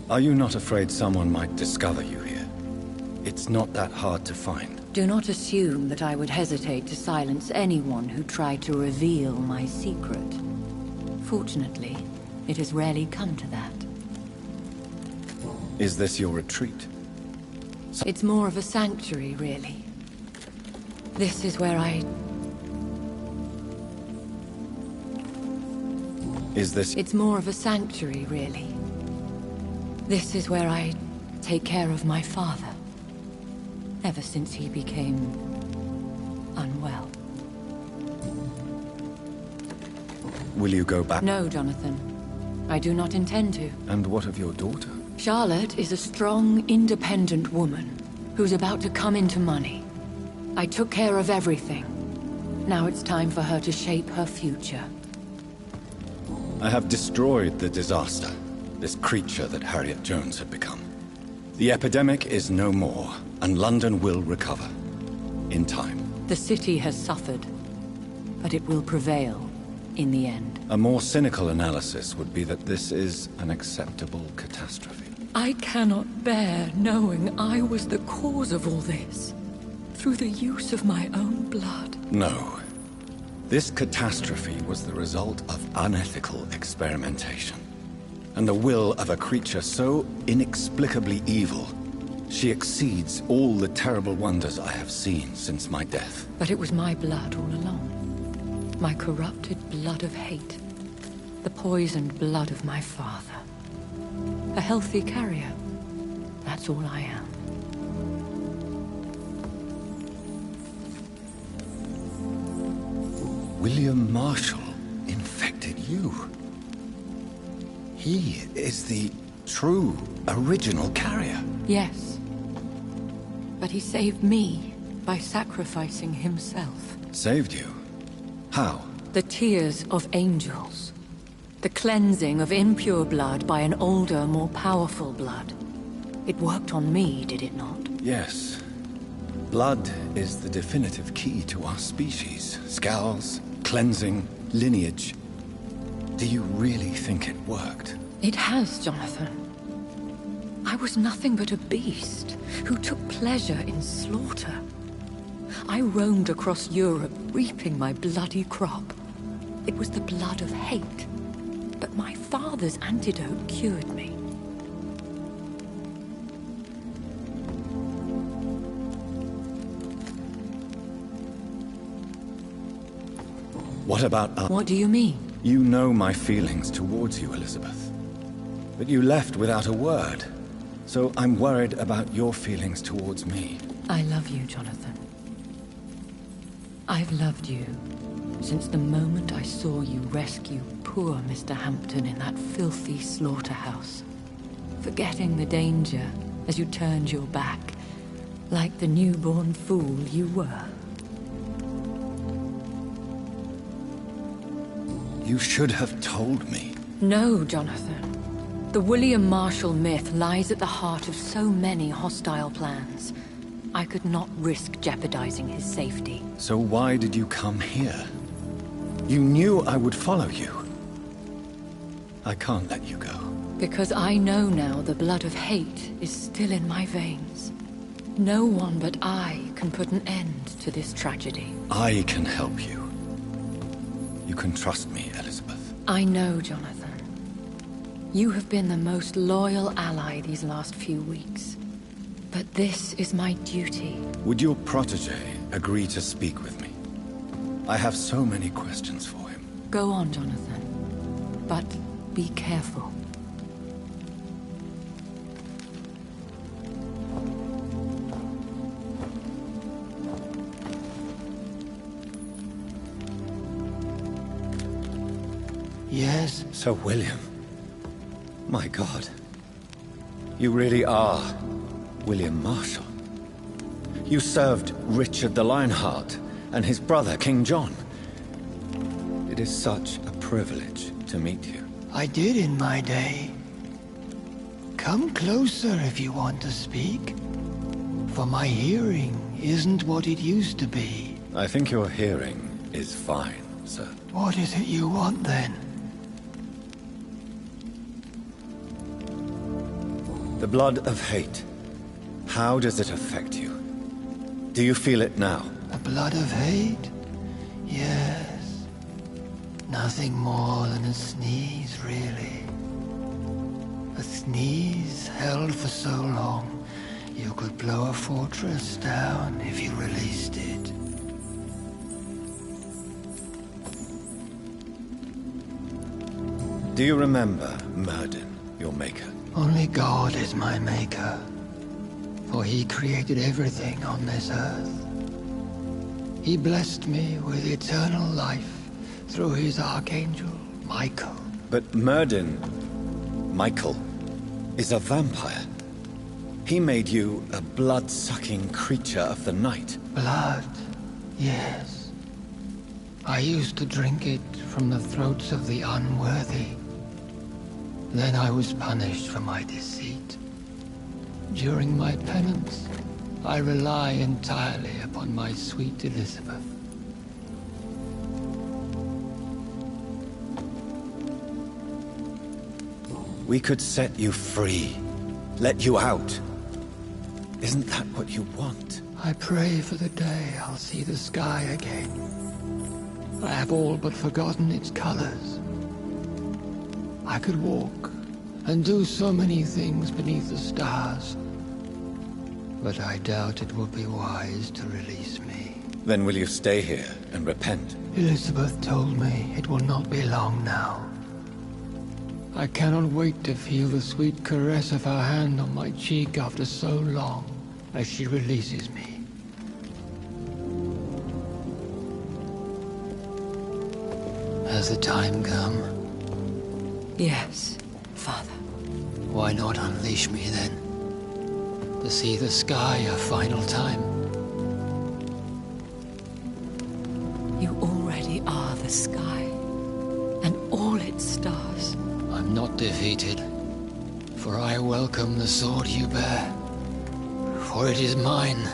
Speaker 5: Are you not afraid someone might discover you here? It's not that hard to find.
Speaker 9: Do not assume that I would hesitate to silence anyone who tried to reveal my secret. Fortunately, it has rarely come to that.
Speaker 5: Is this your retreat?
Speaker 9: It's more of a sanctuary, really. This is where I...
Speaker 5: Is this...
Speaker 9: It's more of a sanctuary, really. This is where I take care of my father. Ever since he became... unwell.
Speaker 5: Will you go back?
Speaker 9: No, Jonathan. I do not intend to.
Speaker 5: And what of your daughter?
Speaker 9: Charlotte is a strong, independent woman who's about to come into money. I took care of everything. Now it's time for her to shape her future.
Speaker 5: I have destroyed the disaster, this creature that Harriet Jones had become. The epidemic is no more, and London will recover. In time.
Speaker 9: The city has suffered, but it will prevail in the end.
Speaker 5: A more cynical analysis would be that this is an acceptable catastrophe.
Speaker 9: I cannot bear knowing I was the cause of all this, through the use of my own blood.
Speaker 5: No. This catastrophe was the result of unethical experimentation, and the will of a creature so inexplicably evil. She exceeds all the terrible wonders I have seen since my death.
Speaker 9: But it was my blood all along. My corrupted blood of hate. The poisoned blood of my father. A healthy carrier. That's all I am.
Speaker 5: William Marshall infected you. He is the true, original carrier.
Speaker 9: Yes. But he saved me by sacrificing himself.
Speaker 5: Saved you? How?
Speaker 9: The tears of angels. The cleansing of impure blood by an older, more powerful blood. It worked on me, did it not?
Speaker 5: Yes. Blood is the definitive key to our species. Scowls, cleansing, lineage. Do you really think it worked?
Speaker 9: It has, Jonathan. I was nothing but a beast who took pleasure in slaughter. I roamed across Europe, reaping my bloody crop. It was the blood of hate, but my father's antidote cured me.
Speaker 5: What about us?
Speaker 9: What do you mean?
Speaker 5: You know my feelings towards you, Elizabeth. But you left without a word. So I'm worried about your feelings towards me.
Speaker 9: I love you, Jonathan. I've loved you since the moment I saw you rescue poor Mr. Hampton in that filthy slaughterhouse. Forgetting the danger as you turned your back, like the newborn fool you were.
Speaker 5: You should have told me.
Speaker 9: No, Jonathan. The William Marshall myth lies at the heart of so many hostile plans. I could not risk jeopardizing his safety.
Speaker 5: So why did you come here? You knew I would follow you. I can't let you go.
Speaker 9: Because I know now the blood of hate is still in my veins. No one but I can put an end to this tragedy.
Speaker 5: I can help you. You can trust me, Elizabeth.
Speaker 9: I know, Jonathan. You have been the most loyal ally these last few weeks. But this is my duty.
Speaker 5: Would your protege agree to speak with me? I have so many questions for him.
Speaker 9: Go on, Jonathan. But be careful.
Speaker 5: Yes? Sir William. My God. You really are William Marshall. You served Richard the Lionheart and his brother, King John. It is such a privilege to meet you.
Speaker 17: I did in my day. Come closer if you want to speak. For my hearing isn't what it used to be.
Speaker 5: I think your hearing is fine, sir.
Speaker 17: What is it you want then?
Speaker 5: The blood of hate. How does it affect you? Do you feel it now?
Speaker 17: The blood of hate? Yes. Nothing more than a sneeze, really. A sneeze held for so long, you could blow a fortress down if you released it.
Speaker 5: Do you remember Murden, your maker?
Speaker 17: Only God is my maker, for he created everything on this earth. He blessed me with eternal life through his archangel, Michael.
Speaker 5: But Murden, Michael, is a vampire. He made you a blood-sucking creature of the night.
Speaker 17: Blood, yes. I used to drink it from the throats of the unworthy. Then I was punished for my deceit. During my penance, I rely entirely upon my sweet Elizabeth.
Speaker 5: We could set you free. Let you out. Isn't that what you want?
Speaker 17: I pray for the day I'll see the sky again. I have all but forgotten its colors. I could walk and do so many things beneath the stars. But I doubt it would be wise to release me.
Speaker 5: Then will you stay here and repent?
Speaker 17: Elizabeth told me it will not be long now. I cannot wait to feel the sweet caress of her hand on my cheek after so long, as she releases me. Has the time come?
Speaker 9: Yes, Father.
Speaker 17: Why not unleash me then? To see the sky a final time.
Speaker 9: You already are the sky, and all its stars.
Speaker 17: I'm not defeated, for I welcome the sword you bear, for it is mine.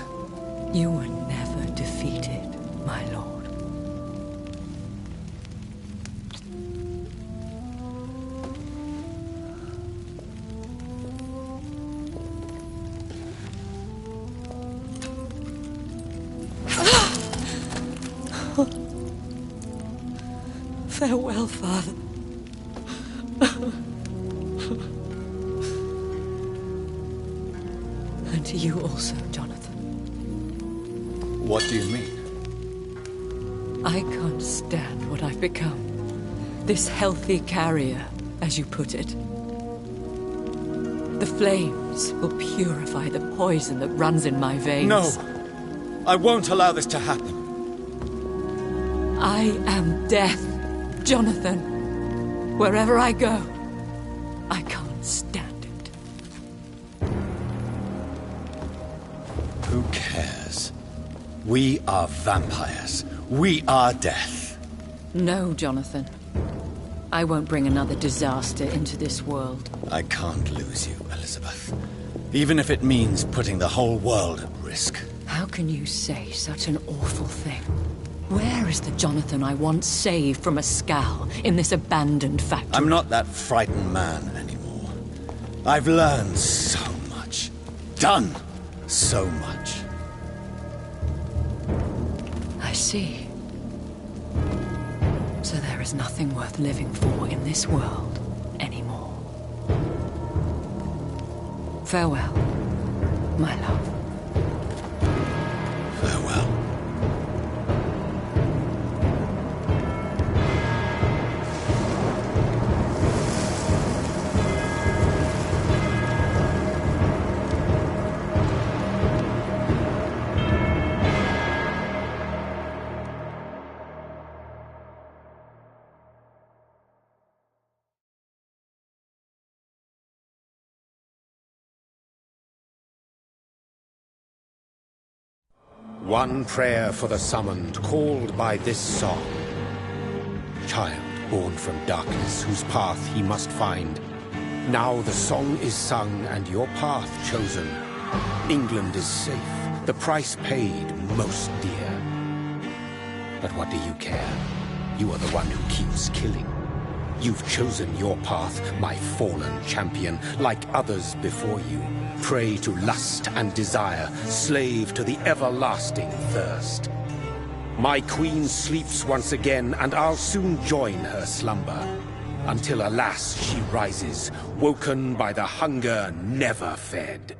Speaker 9: You were never defeated, my lord. Farewell, Father. And to you also, Jonathan.
Speaker 5: What do you mean?
Speaker 9: I can't stand what I've become. This healthy carrier, as you put it. The flames will purify the poison that runs in my veins.
Speaker 5: No! I won't allow this to happen.
Speaker 9: I am death, Jonathan. Wherever I go, I can't stand it.
Speaker 5: Who cares? We are vampires. We are death.
Speaker 9: No, Jonathan. I won't bring another disaster into this world.
Speaker 5: I can't lose you, Elizabeth. Even if it means putting the whole world at risk.
Speaker 9: How can you say such an awful thing? Where is the Jonathan I once saved from a scowl in this abandoned factory?
Speaker 5: I'm not that frightened man anymore. I've learned so much. Done so much.
Speaker 9: I see. So there is nothing worth living for in this world anymore. Farewell, my love.
Speaker 5: Farewell.
Speaker 16: One prayer for the summoned, called by this song. Child born from darkness, whose path he must find. Now the song is sung, and your path chosen. England is safe, the price paid most dear. But what do you care? You are the one who keeps killing. You've chosen your path, my fallen champion, like others before you. Prey to lust and desire, slave to the everlasting thirst. My queen sleeps once again, and I'll soon join her slumber. Until, alas, she rises, woken by the hunger never fed.